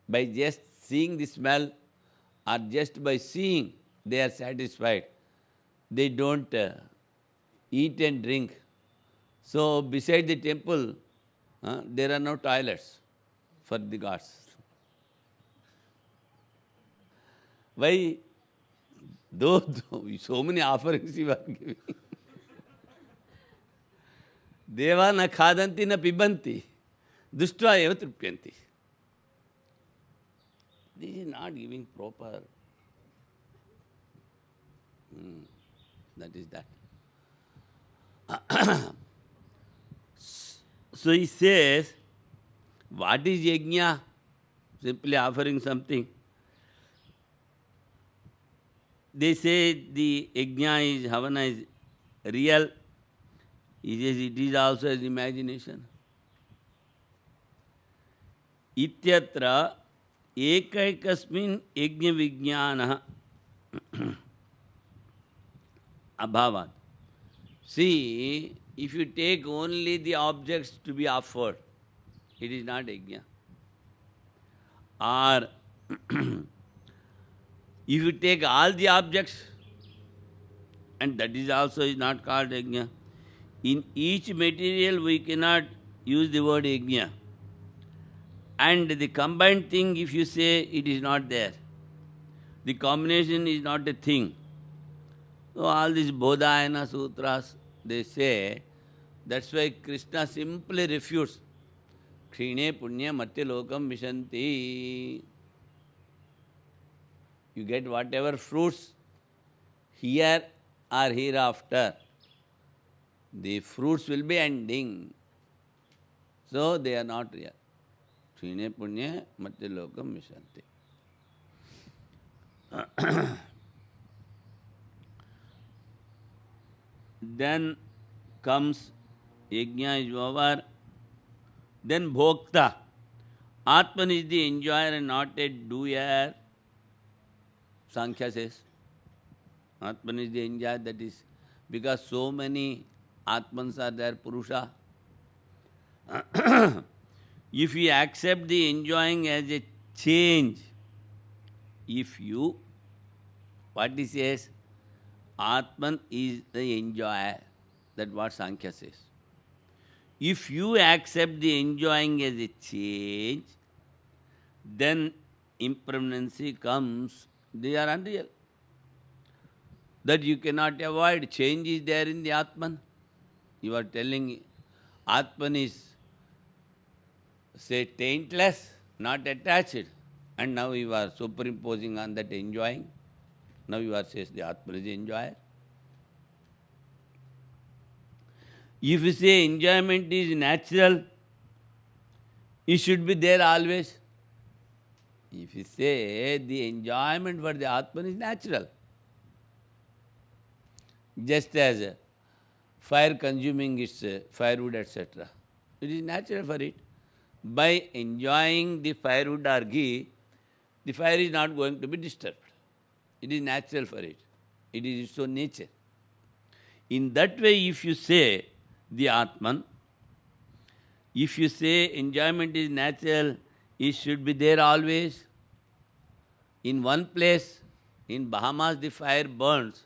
By just seeing the smell or just by seeing, they are satisfied. They don't eat and drink. So beside the temple, there are no toilets for the gods. Why? Though so many offerings you are giving. Deva na khadanti na pibanti. Dushtva eva trupyanti. This is not giving proper. That is that. So he says, what is yajna? Simply offering something. They say the yajna is, havana is real. He says it is also as imagination. Ityatra ekaikasmin yajna vijnana abhavat. See, if you take only the objects to be offered, it is not yajna. Or if you take all the objects, and that is also is not called yajna. In each material we cannot use the word yajna. And the combined thing, if you say, it is not there. The combination is not a thing. So all these Bodhayana sutras, they say, that's why Krishna simply refutes. Kshine punya matya lokam vishanti. You get whatever fruits here or hereafter. The fruits will be ending. So they are not real. Kshine punya matya lokam vishanti. Then comes yajna is over. Then bhokta. Atman is the enjoyer and not a doer. Sankhya says. Atman is the enjoyer, that is because so many Atmans are there, Purusha. If you accept the enjoying as a change, what he says, Atman is the enjoyer. That's what Sankhya says. If you accept the enjoying as a change, then impermanency comes. They are unreal. That you cannot avoid. Change is there in the Atman. You are telling Atman is, say, taintless, not attached. And now you are superimposing on that enjoying. Now you are saying the Atman is the enjoyer. If you say enjoyment is natural, it should be there always. If you say the enjoyment for the Atman is natural, just as fire consuming its firewood, etc. It is natural for it. By enjoying the firewood or ghee, the fire is not going to be disturbed. It is natural for it. It is its own nature. In that way, if you say the Atman, if you say enjoyment is natural, it should be there always. In one place, in Bahamas, the fire burns,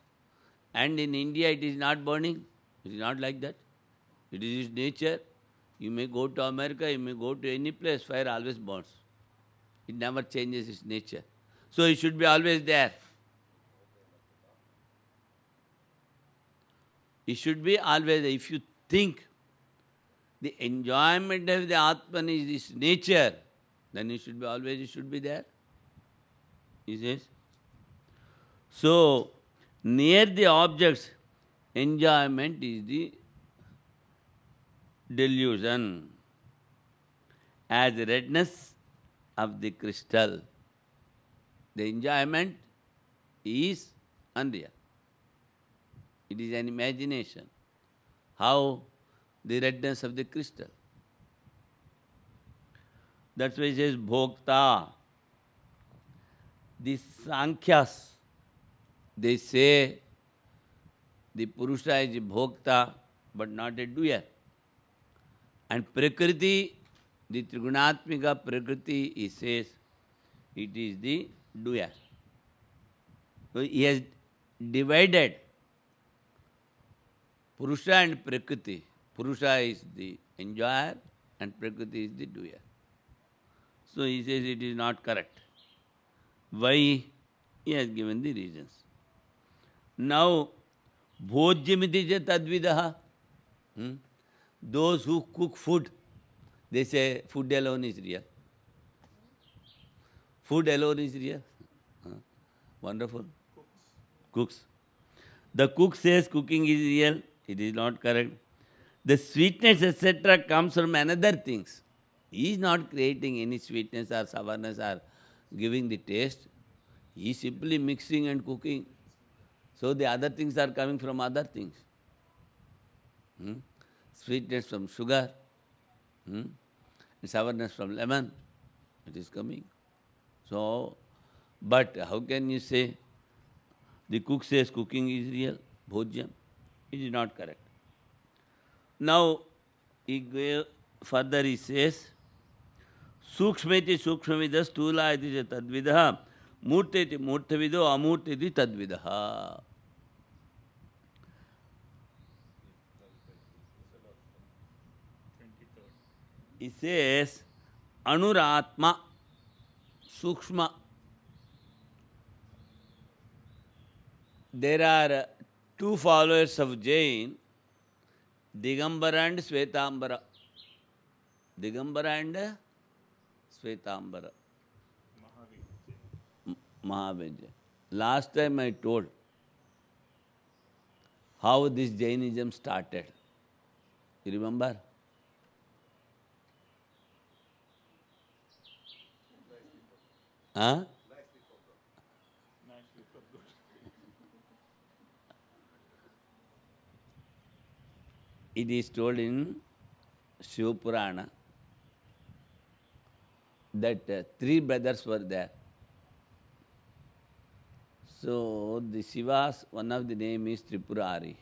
and in India it is not burning. It is not like that. It is its nature. You may go to America, you may go to any place, fire always burns. It never changes its nature. So it should be always there. It should be always there. If you think the enjoyment of the Atman is its nature, then it should be always, it should be there. He says. So, near the objects, enjoyment is the delusion. As the redness of the crystal, the enjoyment is unreal. It is an imagination. How? The redness of the crystal. That's why it says Bhokta. The Sankhyas, they say the Purusha is Bhokta, but not a doer. And Prakriti, the Trigunatmika Prakriti, he says it is the doer. So he has divided Purusha and Prakriti. Purusha is the enjoyer and Prakriti is the doer. So he says it is not correct. Why? He has given the reasons. Now, bhojyamiti cha tadvidaha. Those who cook food, they say food alone is real. Food alone is real. Wonderful. Cooks. The cook says cooking is real. It is not correct. The sweetness, etc., comes from another things. He is not creating any sweetness or sourness or giving the taste. He is simply mixing and cooking. So the other things are coming from other things. Sweetness from sugar, and sourness from lemon. It is coming. So, but how can you say the cook says cooking is real, bhojyam? It is not correct. Now, further he says, Sukshmeti sukshmavida stula iti tadvidaha, murteti murtavido amurteti tadvidaha. He says, Anuratma, Sukshma. There are two followers of Jain, Digambara and Svetambara. Digambara and Svetambara. Mahavijaya. Last time I told how this Jainism started. You remember? Huh? It is told in Shiva Purana that three brothers were there. So the Shivas, one of the name is Tripurari.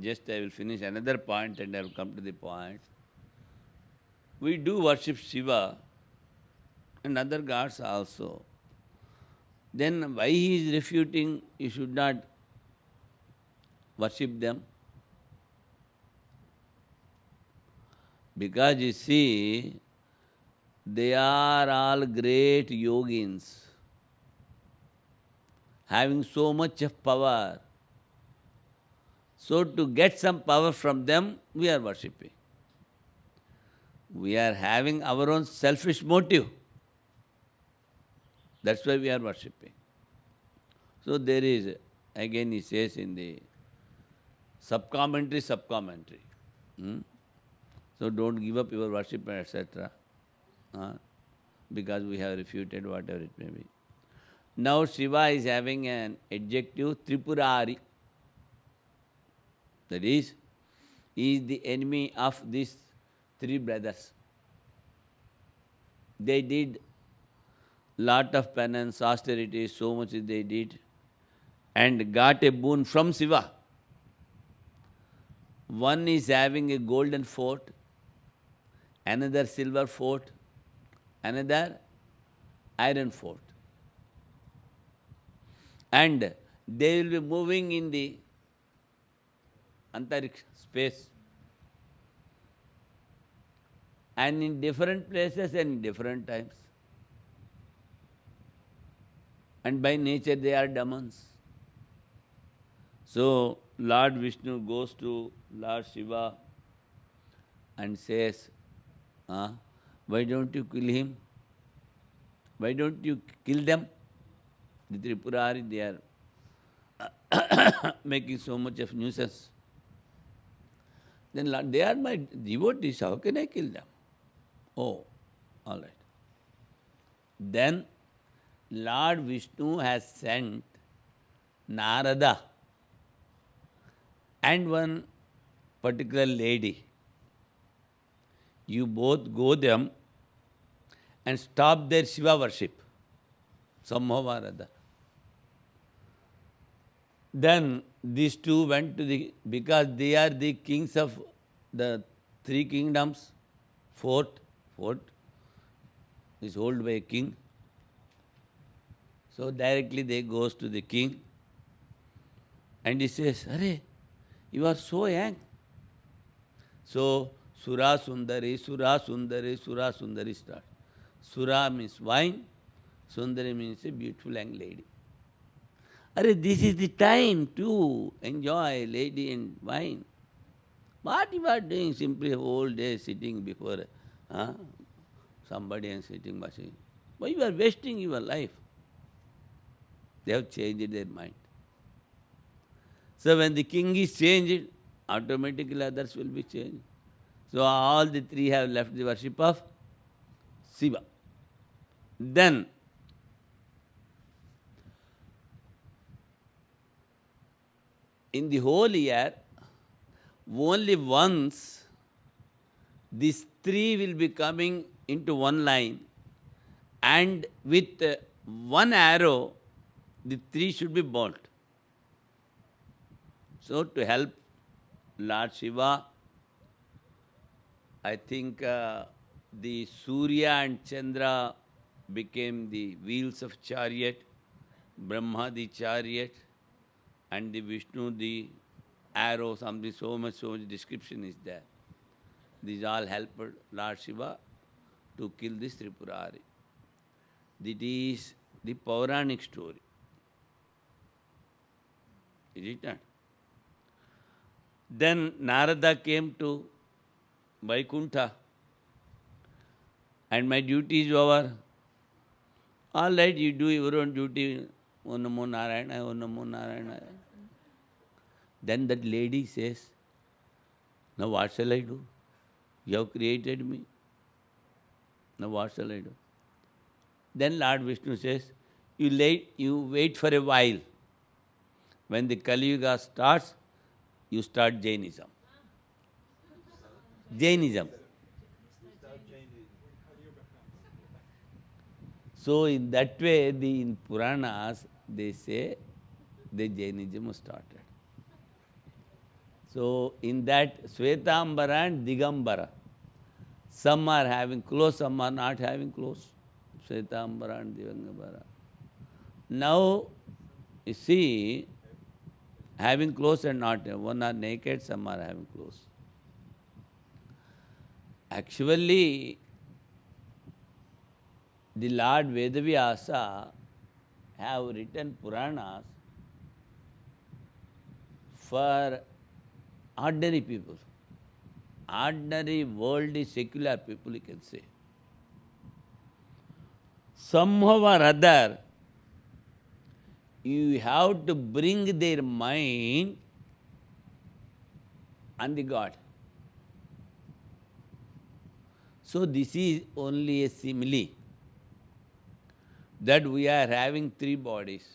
Just I will finish another point and I will come to the point. We do worship Shiva and other gods also. Then why he is refuting you should not worship them? Because you see, they are all great yogins, having so much of power. So to get some power from them, we are worshipping. We are having our own selfish motive. That's why we are worshipping. So there is, again he says in the sub-commentary. So don't give up your worship, etc. Because we have refuted whatever it may be. Now Shiva is having an adjective, Tripurari. That is, he is the enemy of these three brothers. They did lot of penance, austerity, so much they did, and got a boon from Shiva. One is having a golden fort, another silver fort, another iron fort. And they will be moving in the Antariksha space. And in different places and in different times. And by nature they are demons. So Lord Vishnu goes to Lord Shiva and says, why don't you kill him? Why don't you kill them? The Tripurari, they are making so much of nuisance. Then Lord, they are my devotees, how can I kill them? Oh, all right. Then Lord Vishnu has sent Narada and one particular lady. You both go them and stop their Shiva worship, somehow or other. Then these two went to the, because they are the kings of the three kingdoms, fort is held by a king. So directly they goes to the king and he says, Arey, you are so young. So Sura Sundari, Sura Sundari, Sura Sundari start. Sura means wine, Sundari means a beautiful young lady. Arey, this is the time to enjoy lady and wine. What you are doing simply whole day sitting before somebody and sitting watching? Why you are wasting your life? They have changed their mind. So when the king is changed, automatically others will be changed. So all the three have left the worship of Shiva. Then in the whole year, only once these three will be coming into one line, and with one arrow, the three should be burnt. So to help Lord Shiva, I think the Surya and Chandra became the wheels of chariot, Brahma the chariot, and the Vishnu the arrow, something, so much description is there. These all helped Lord Shiva to kill this Tripurari. That is the Pauranic story. Is it not? Then Narada came to Vaikuntha, and my duty is over. All right, you do your own duty. Om Namo Narayana, Om Namo Narayana. Then that lady says, now what shall I do? You have created me. Now what shall I do? Then Lord Vishnu says, you wait for a while. When the Kali Yuga starts, you start Jainism. Jainism. So in that way, in Puranas, they say the Jainism started. So in that Svetambara and Digambara, some are having clothes, some are not having clothes. Svetambara and Digambara. Now, you see, having clothes and not, one are naked, some are having clothes. Actually, the Lord Vedavyasa have written Puranas for ordinary people. Ordinary, worldly, secular people, you can say. Somehow or other, you have to bring their mind on the God. So this is only a simile, that we are having three bodies.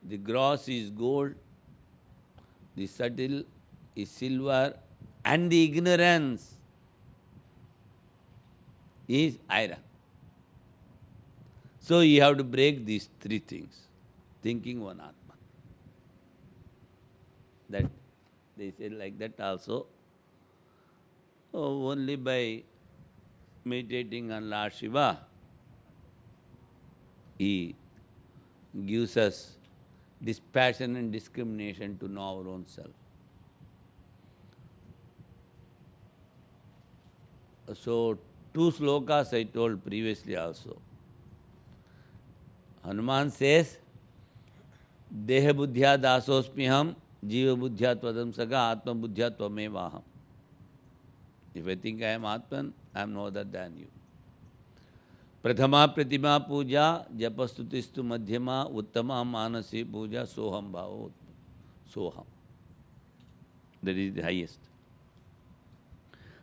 The gross is gold, the subtle is silver, and the ignorance is iron. So you have to break these three things, thinking one Atma. That they say like that also. Only by meditating on Lord Shiva, he gives us this passion and discrimination to know our own self. So, two slokas I told previously also. Hanuman says, Deha buddhya dasosmiham, jiva buddhya tvadam saga, atma buddhya tvamevaham. If I think I am Atman, I am no other than you. Prathama pratima puja, japastutistu madhyama, uttama manasi puja, soham bhavo, soham. That is the highest.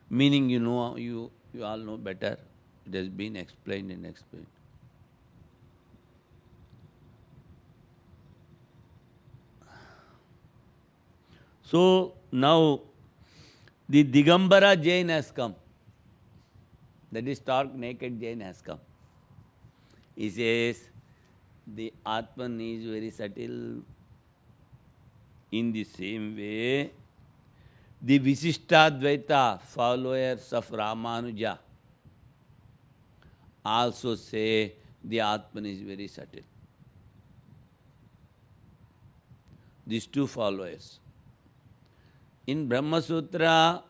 Meaning, you know, you all know better. It has been explained and explained. So now the Digambara Jain has come. That is stark naked Jain has come. He says the Atman is very subtle. In the same way, the Visishtadvaita followers of Ramanuja also say the Atman is very subtle. These two followers. In Brahma Sutra,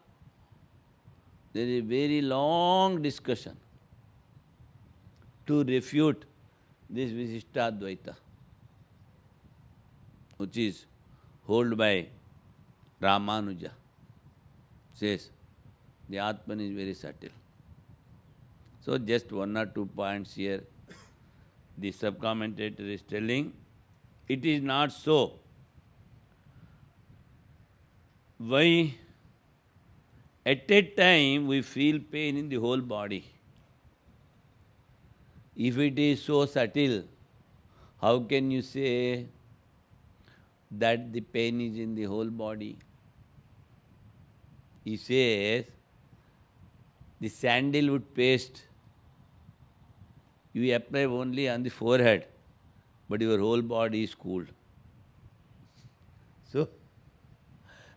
there is a very long discussion to refute this Visishtadvaita, which is held by Ramanuja. Says the Atman is very subtle. So just one or 2 points here. The sub-commentator is telling, it is not so. Why? At a time we feel pain in the whole body. If it is so subtle, how can you say that the pain is in the whole body? He says, the sandalwood paste you apply only on the forehead, but your whole body is cooled. So,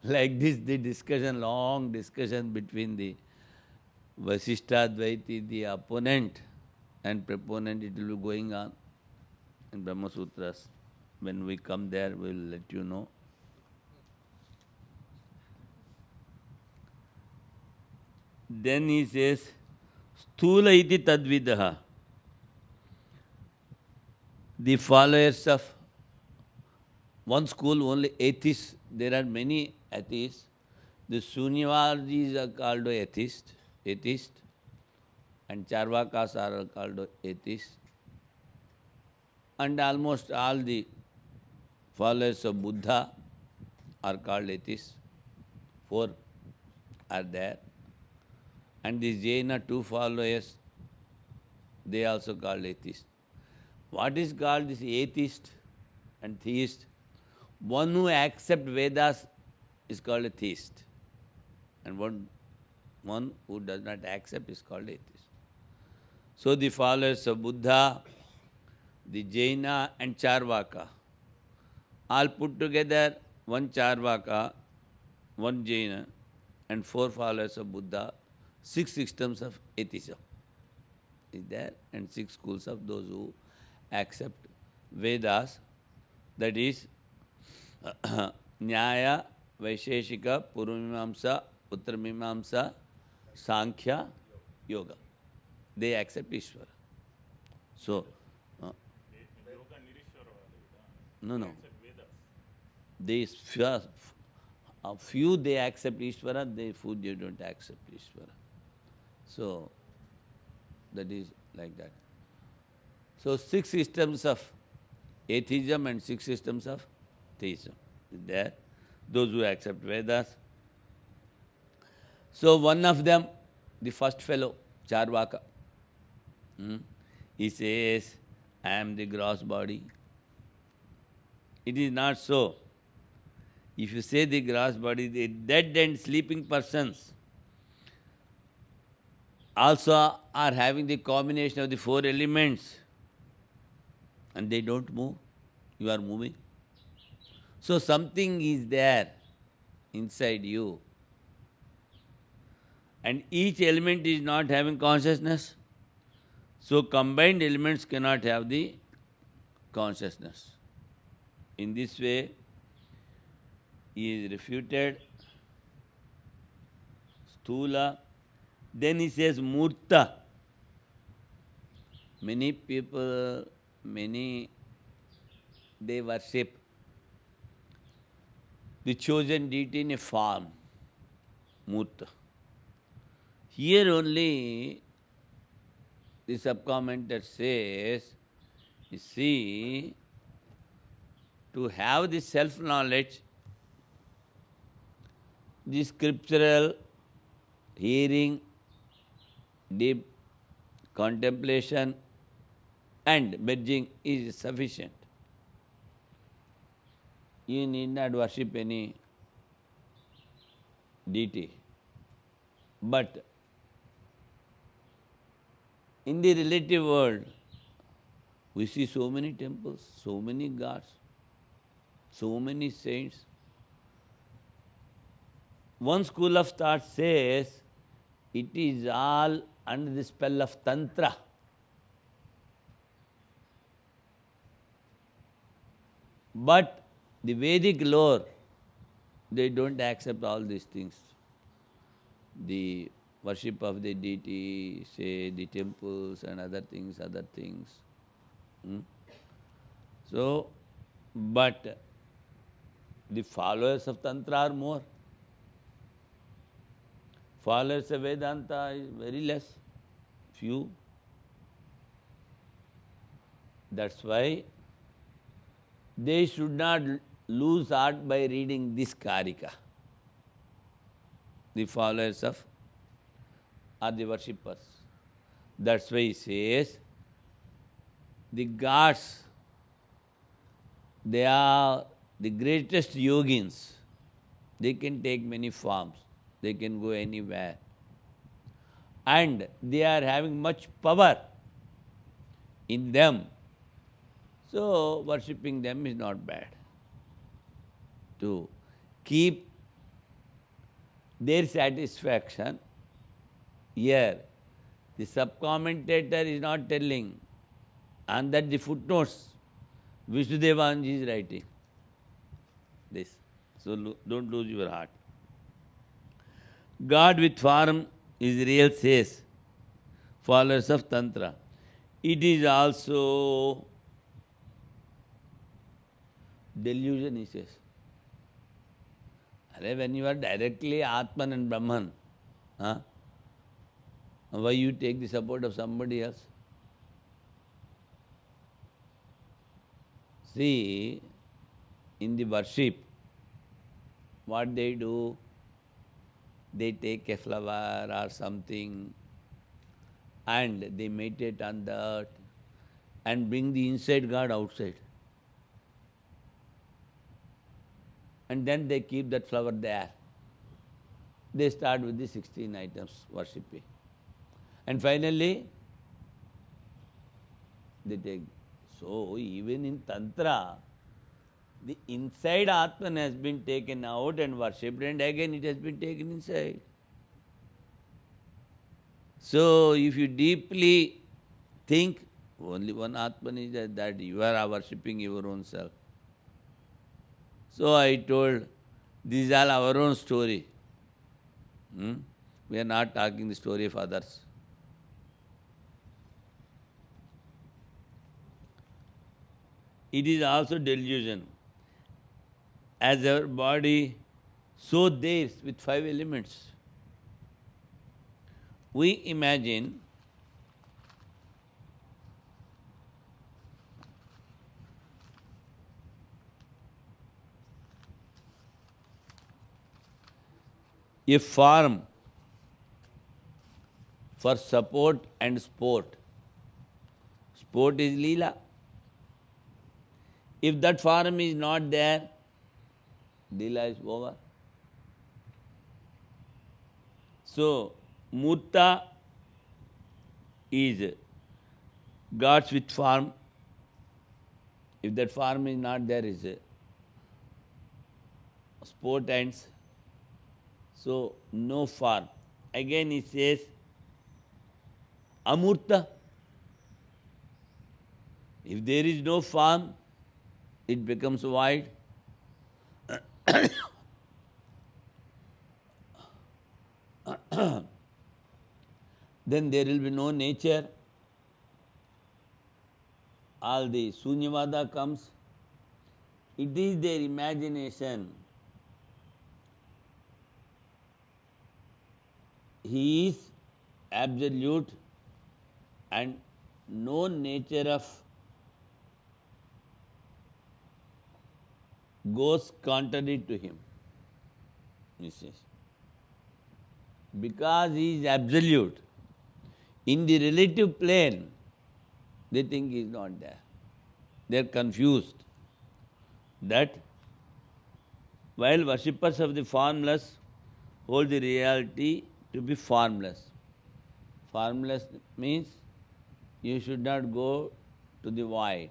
like this, the discussion, long discussion between the Vasishtadvaiti, the opponent and proponent, it will be going on in Brahma Sutras. When we come there, we will let you know. Then he says, Sthula iti tadvidaha. The followers of one school, only atheists, there are many atheists. The Sunyavadis are called atheist, and Charvakas are called atheists. And almost all the followers of Buddha are called atheists. 4 are there. And the Jaina 2 followers, they also called atheists. What is called this atheist and theist? One who accepts Vedas is called a theist. And one who does not accept is called atheist. So the followers of Buddha, the Jaina and Charvaka, all put together, one Charvaka, one Jaina, and 4 followers of Buddha, 6 systems of atheism is there, and 6 schools of those who accept Vedas, that is Nyaya, Vaisheshika, Purvamimamsa, Uttamimamsa, Sankhya, Yoga. They accept Ishvara. So, Yoga Nirishwara. no. Accept Vedas. A few they accept Ishvara, few they don't accept Ishvara. So, that is like that. So, 6 systems of atheism and 6 systems of theism is there. Those who accept Vedas. So, one of them, the first fellow, Charvaka, he says, I am the gross body. It is not so. If you say the gross body, the dead and sleeping persons also are having the combination of the 4 elements, and they don't move. You are moving. So something is there inside you. And each element is not having consciousness. So combined elements cannot have the consciousness. In this way, he is refuted. Sthula. Then he says Murta. Many people, they worship the chosen deity in a form, Murta. Here only the sub-commentator says, you see, to have the self-knowledge, the scriptural hearing, deep contemplation and merging is sufficient. You need not worship any deity. But In the relative world, we see so many temples, so many gods, so many saints. One school of thought says it is all under the spell of Tantra. But the Vedic lore, they don't accept all these things. The worship of the deity, say the temples and other things. Hmm? So, but the followers of Tantra are more. Followers of Vedanta is very less, few. That's why they should not lose heart by reading this Karika. The followers of are the worshippers. That's why he says the gods, they are the greatest yogins. They can take many forms. They can go anywhere. And they are having much power in them. So, worshipping them is not bad. To keep their satisfaction, here, the sub-commentator is not telling, and that the footnotes, Vishnudevanji is writing this. So, don't lose your heart. God with form is real, says followers of Tantra. It is also delusion, he says. When you are directly Atman and Brahman, huh? Why you take the support of somebody else? See, in the worship, what they do, they take a flower or something and they meditate on that and bring the inside God outside. And then they keep that flower there. They start with the 16 items worshipping. And finally, they take. So, even in Tantra, the inside Atman has been taken out and worshipped, and again it has been taken inside. So, if you deeply think, only one Atman is that you are worshipping your own self. So, I told, this is all our own story. We are not talking the story of others. It is also delusion. As our body, so theirs with 5 elements. We imagine a farm for support and sport. Sport is Leela. If that farm is not there, Leela is over. So, Murta is gods with farm. If that farm is not there, is sport ends. So, no farm. Again he says, Amurta. If there is no farm, it becomes void. Then there will be no nature. All the Sunyavada comes. It is their imagination. He is absolute and no nature of goes contrary to him. He says. Because he is absolute. In the relative plane, they think he is not there. They are confused that while worshippers of the formless hold the reality to be formless. Formless means you should not go to the void.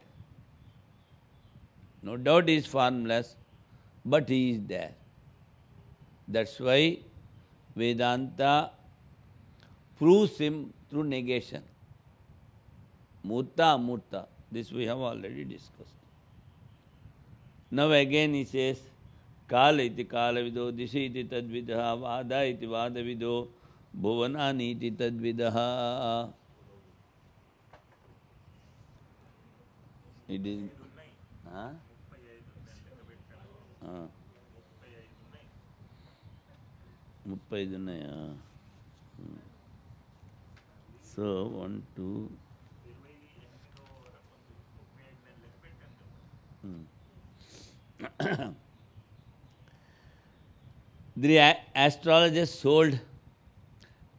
No doubt he is formless, but he is there. That's why Vedanta proves him through negation. Murta, Amurta. This we have already discussed. Now again he says, Kala iti kalavido, Dishi iti tadvidaha, Vada iti vadavido, Bhuvanani iti tadvidaha. It is... Huh? 35 ఉన్నాయా? So 1, 2. The astrologers sold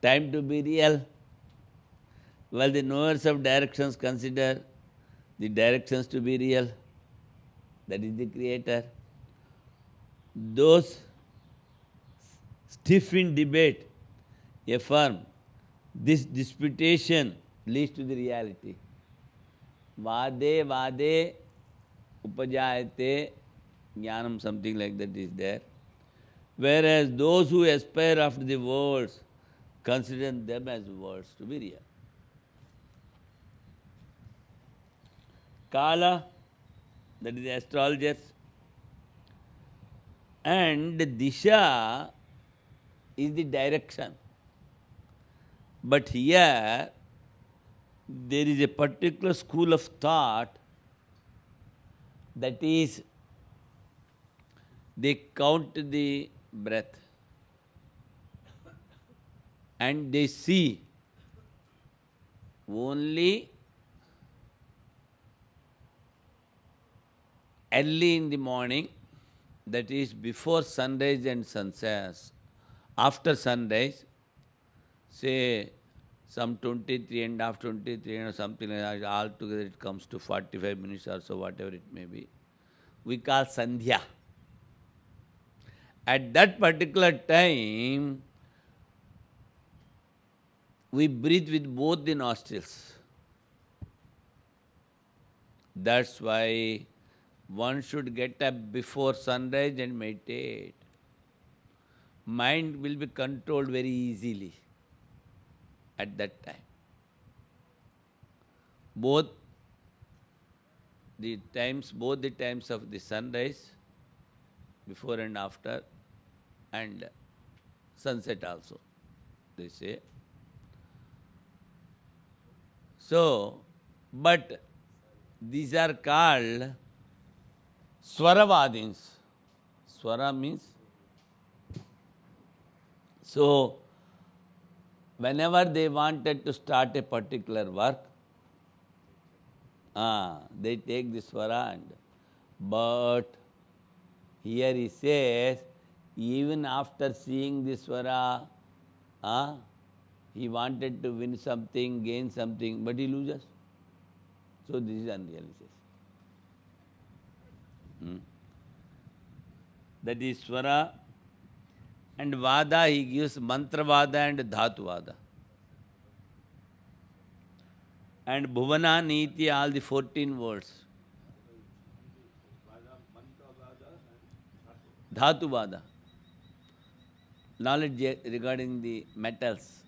time to be real, while the knowers of directions consider the directions to be real. That is the creator. Those stiff in debate affirm this disputation leads to the reality. Vade vade upajayate jnanam, something like that is there. Whereas those who aspire after the worlds consider them as worlds to be real. Kala, that is the astrologers, and Disha is the direction. But here, there is a particular school of thought that is, they count the breath and they see only early in the morning, that is before sunrise and sunset. After sunrise, say some 23 and after 23 or something like that, altogether it comes to 45 minutes or so, whatever it may be. We call Sandhya. At that particular time, we breathe with both the nostrils. That's why one should get up before sunrise and meditate. Mind will be controlled very easily at that time. Both the times of the sunrise, before and after, and sunset also, they say. So, but these are called Swaravadins. Swara means, so whenever they wanted to start a particular work, they take the Swara and, but here he says, even after seeing the Swara, he wanted to win something, gain something, but he loses. So this is unreal, he says. That is Swara. And Vada, he gives Mantra Vada and Dhatu Vada. And Bhuvana, Niti, all the 14 words. Dhatu Vada. Knowledge regarding the metals.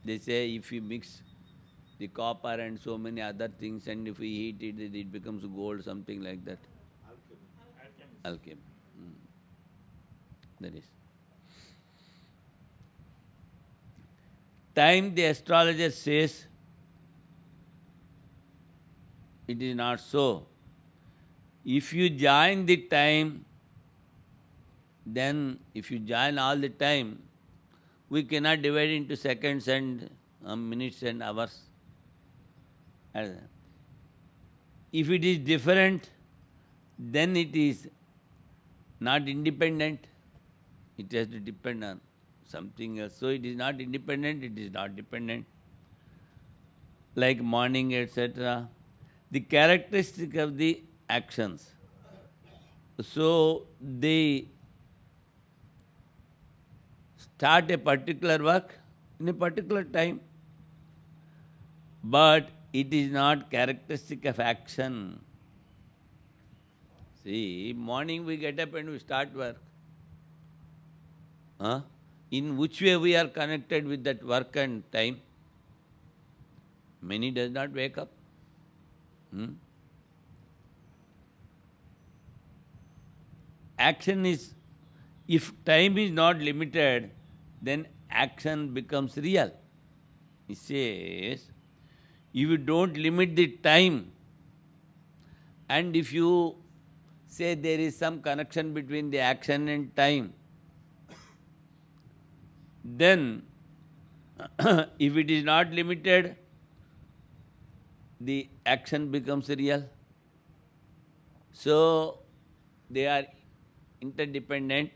They say if you mix the copper and so many other things and if we heat it, it becomes gold, something like that. Alchemy. That is. Time, the astrologer says, it is not so. If you join the time, then if you join all the time, we cannot divide into seconds and minutes and hours. If it is different, then it is not independent. It has to depend on something else. So it is not independent, it is not dependent. Like morning, etc. The characteristic of the actions. So they start a particular work in a particular time. but it is not characteristic of action. See, morning we get up and we start work. Huh? In which way we are connected with that work and time? Many does not wake up. Action is, if time is not limited, then action becomes real. He says, if you don't limit the time, and if you say there is some connection between the action and time, then if it is not limited, the action becomes real. So, they are interdependent.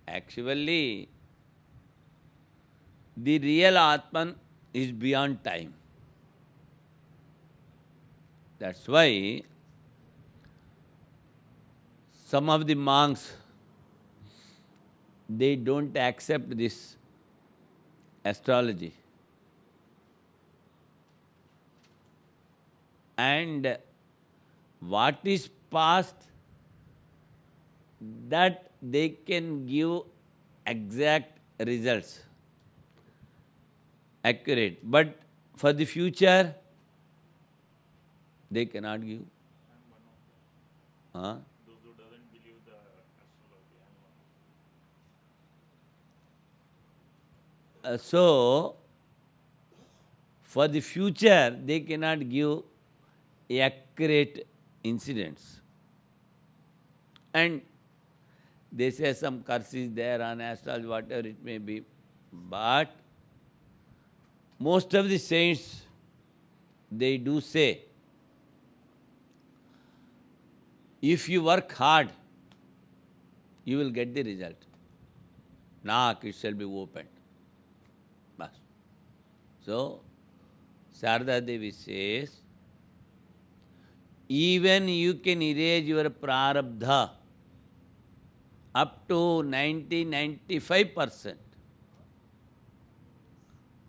Actually, the real Atman is beyond time. That's why some of the monks, they don't accept this astrology. And what is past, that they can give exact results, accurate. But for the future, they cannot give. Huh? Those who doesn't believe the astrology. So, for the future, they cannot give accurate incidents. And they say some curse is there on astrology, whatever it may be. But most of the saints, they do say, if you work hard, you will get the result. Knock, it shall be opened. Bas. So, Sarada Devi says, even you can erase your prarabdha up to 90-95%.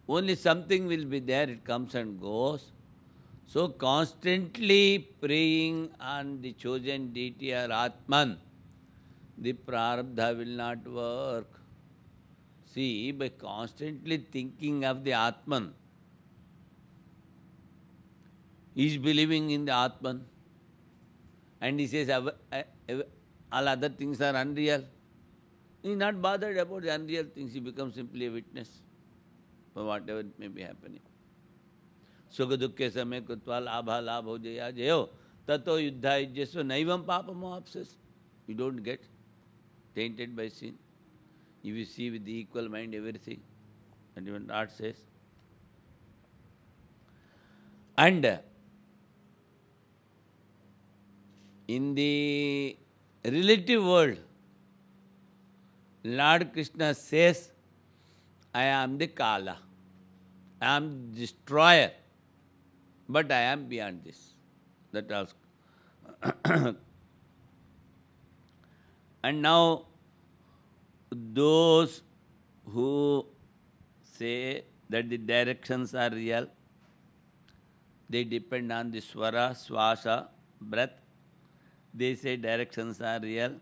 Only something will be there, it comes and goes. So constantly praying on the chosen deity or Atman, the prarabdha will not work. See, by constantly thinking of the Atman, he is believing in the Atman, and he says all other things are unreal. He is not bothered about the unreal things, he becomes simply a witness for whatever may be happening. Sukha dukkhe samay kutva labha labho jaya jayo tato yuddha ijyasva naivam papamo apsas. You don't get tainted by sin. If you see with the equal mind everything, and even Lord says. And in the relative world, Lord Krishna says, I am the Kala, I am the destroyer, but I am beyond this. That also. And now, those who say that the directions are real, they depend on the swara, swasa, breath. They say directions are real.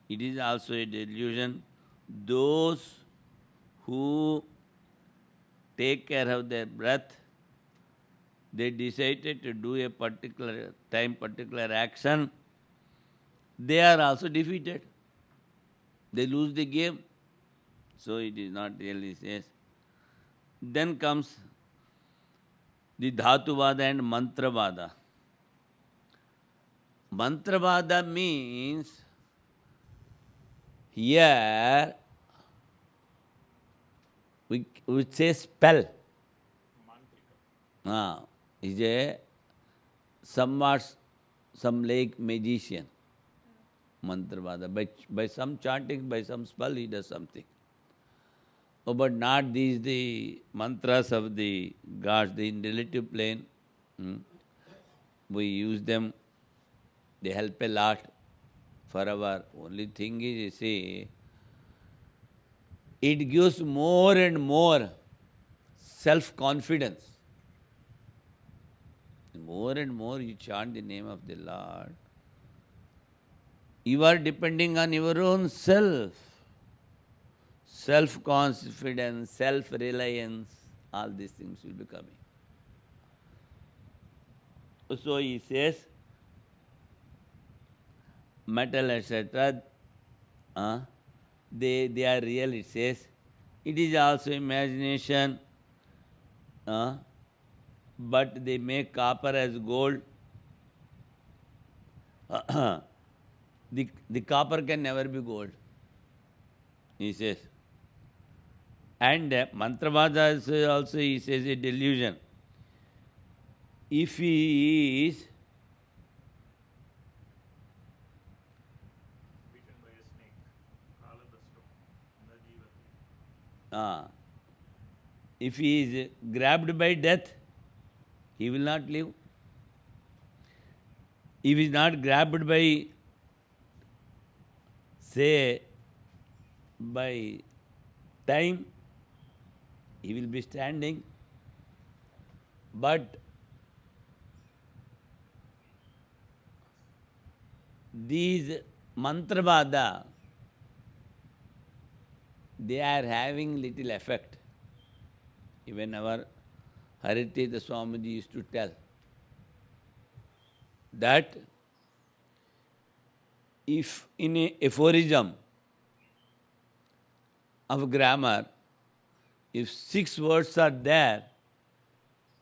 It is also a delusion. Those who take care of their breath, they decided to do a particular time, particular action, they are also defeated. They lose the game. So it is not really says. Then comes the Dhatuvada and Mantravada. Mantravada means here we say spell. Is a somewhat some like magician. Mantravada. By some chanting, by some spell, he does something. Oh, but not these the mantras of the gods, the in relative plane. We use them, they help a lot for our only thing is, you see, it gives more and more self-confidence. More and more you chant the name of the Lord, you are depending on your own self. Self-confidence, self-reliance, all these things will be coming. So he says, metal, etc., they are real, it says. It is also imagination, but they make copper as gold. The copper can never be gold, he says. And Mantravada also he says a delusion. If he is Bitten by a snake, Kala the stone, Najivati. if he is grabbed by death, he will not live. If he is not grabbed by, say, by time, he will be standing. But these mantravada, they are having little effect. Even our Haritita Swamiji used to tell that if in a aphorism of grammar, if 6 words are there,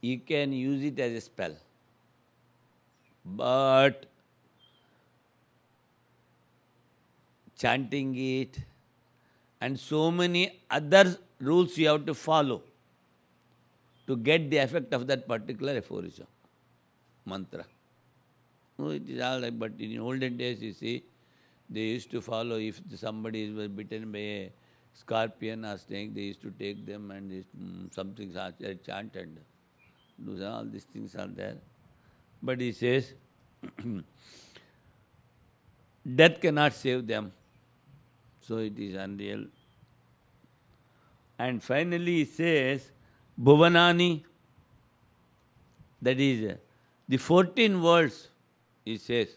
you can use it as a spell. But chanting it and so many other rules you have to follow to get the effect of that particular aphorism, mantra. No, it is all right, but in olden days, you see, they used to follow, if somebody was bitten by a scorpion or snake, they used to take them and something chant and do all these things are there. But he says, death cannot save them. So it is unreal. And finally he says, Bhuvanani, that is the 14 worlds, he says.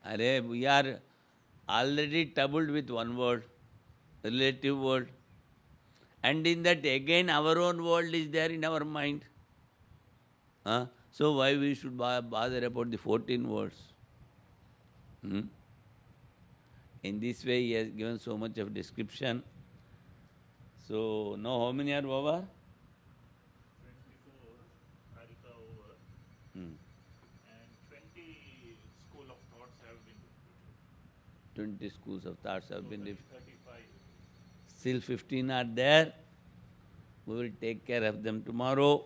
Arey, we are already troubled with one word, relative world. And in that again our own world is there in our mind. So why we should bother about the 14 words? In this way he has given so much of description. So now how many are over? 24 Harika over, and 20 school of thoughts have been refuted. 20 schools of thoughts have been refuted. 35. Still 15 are there. We will take care of them tomorrow.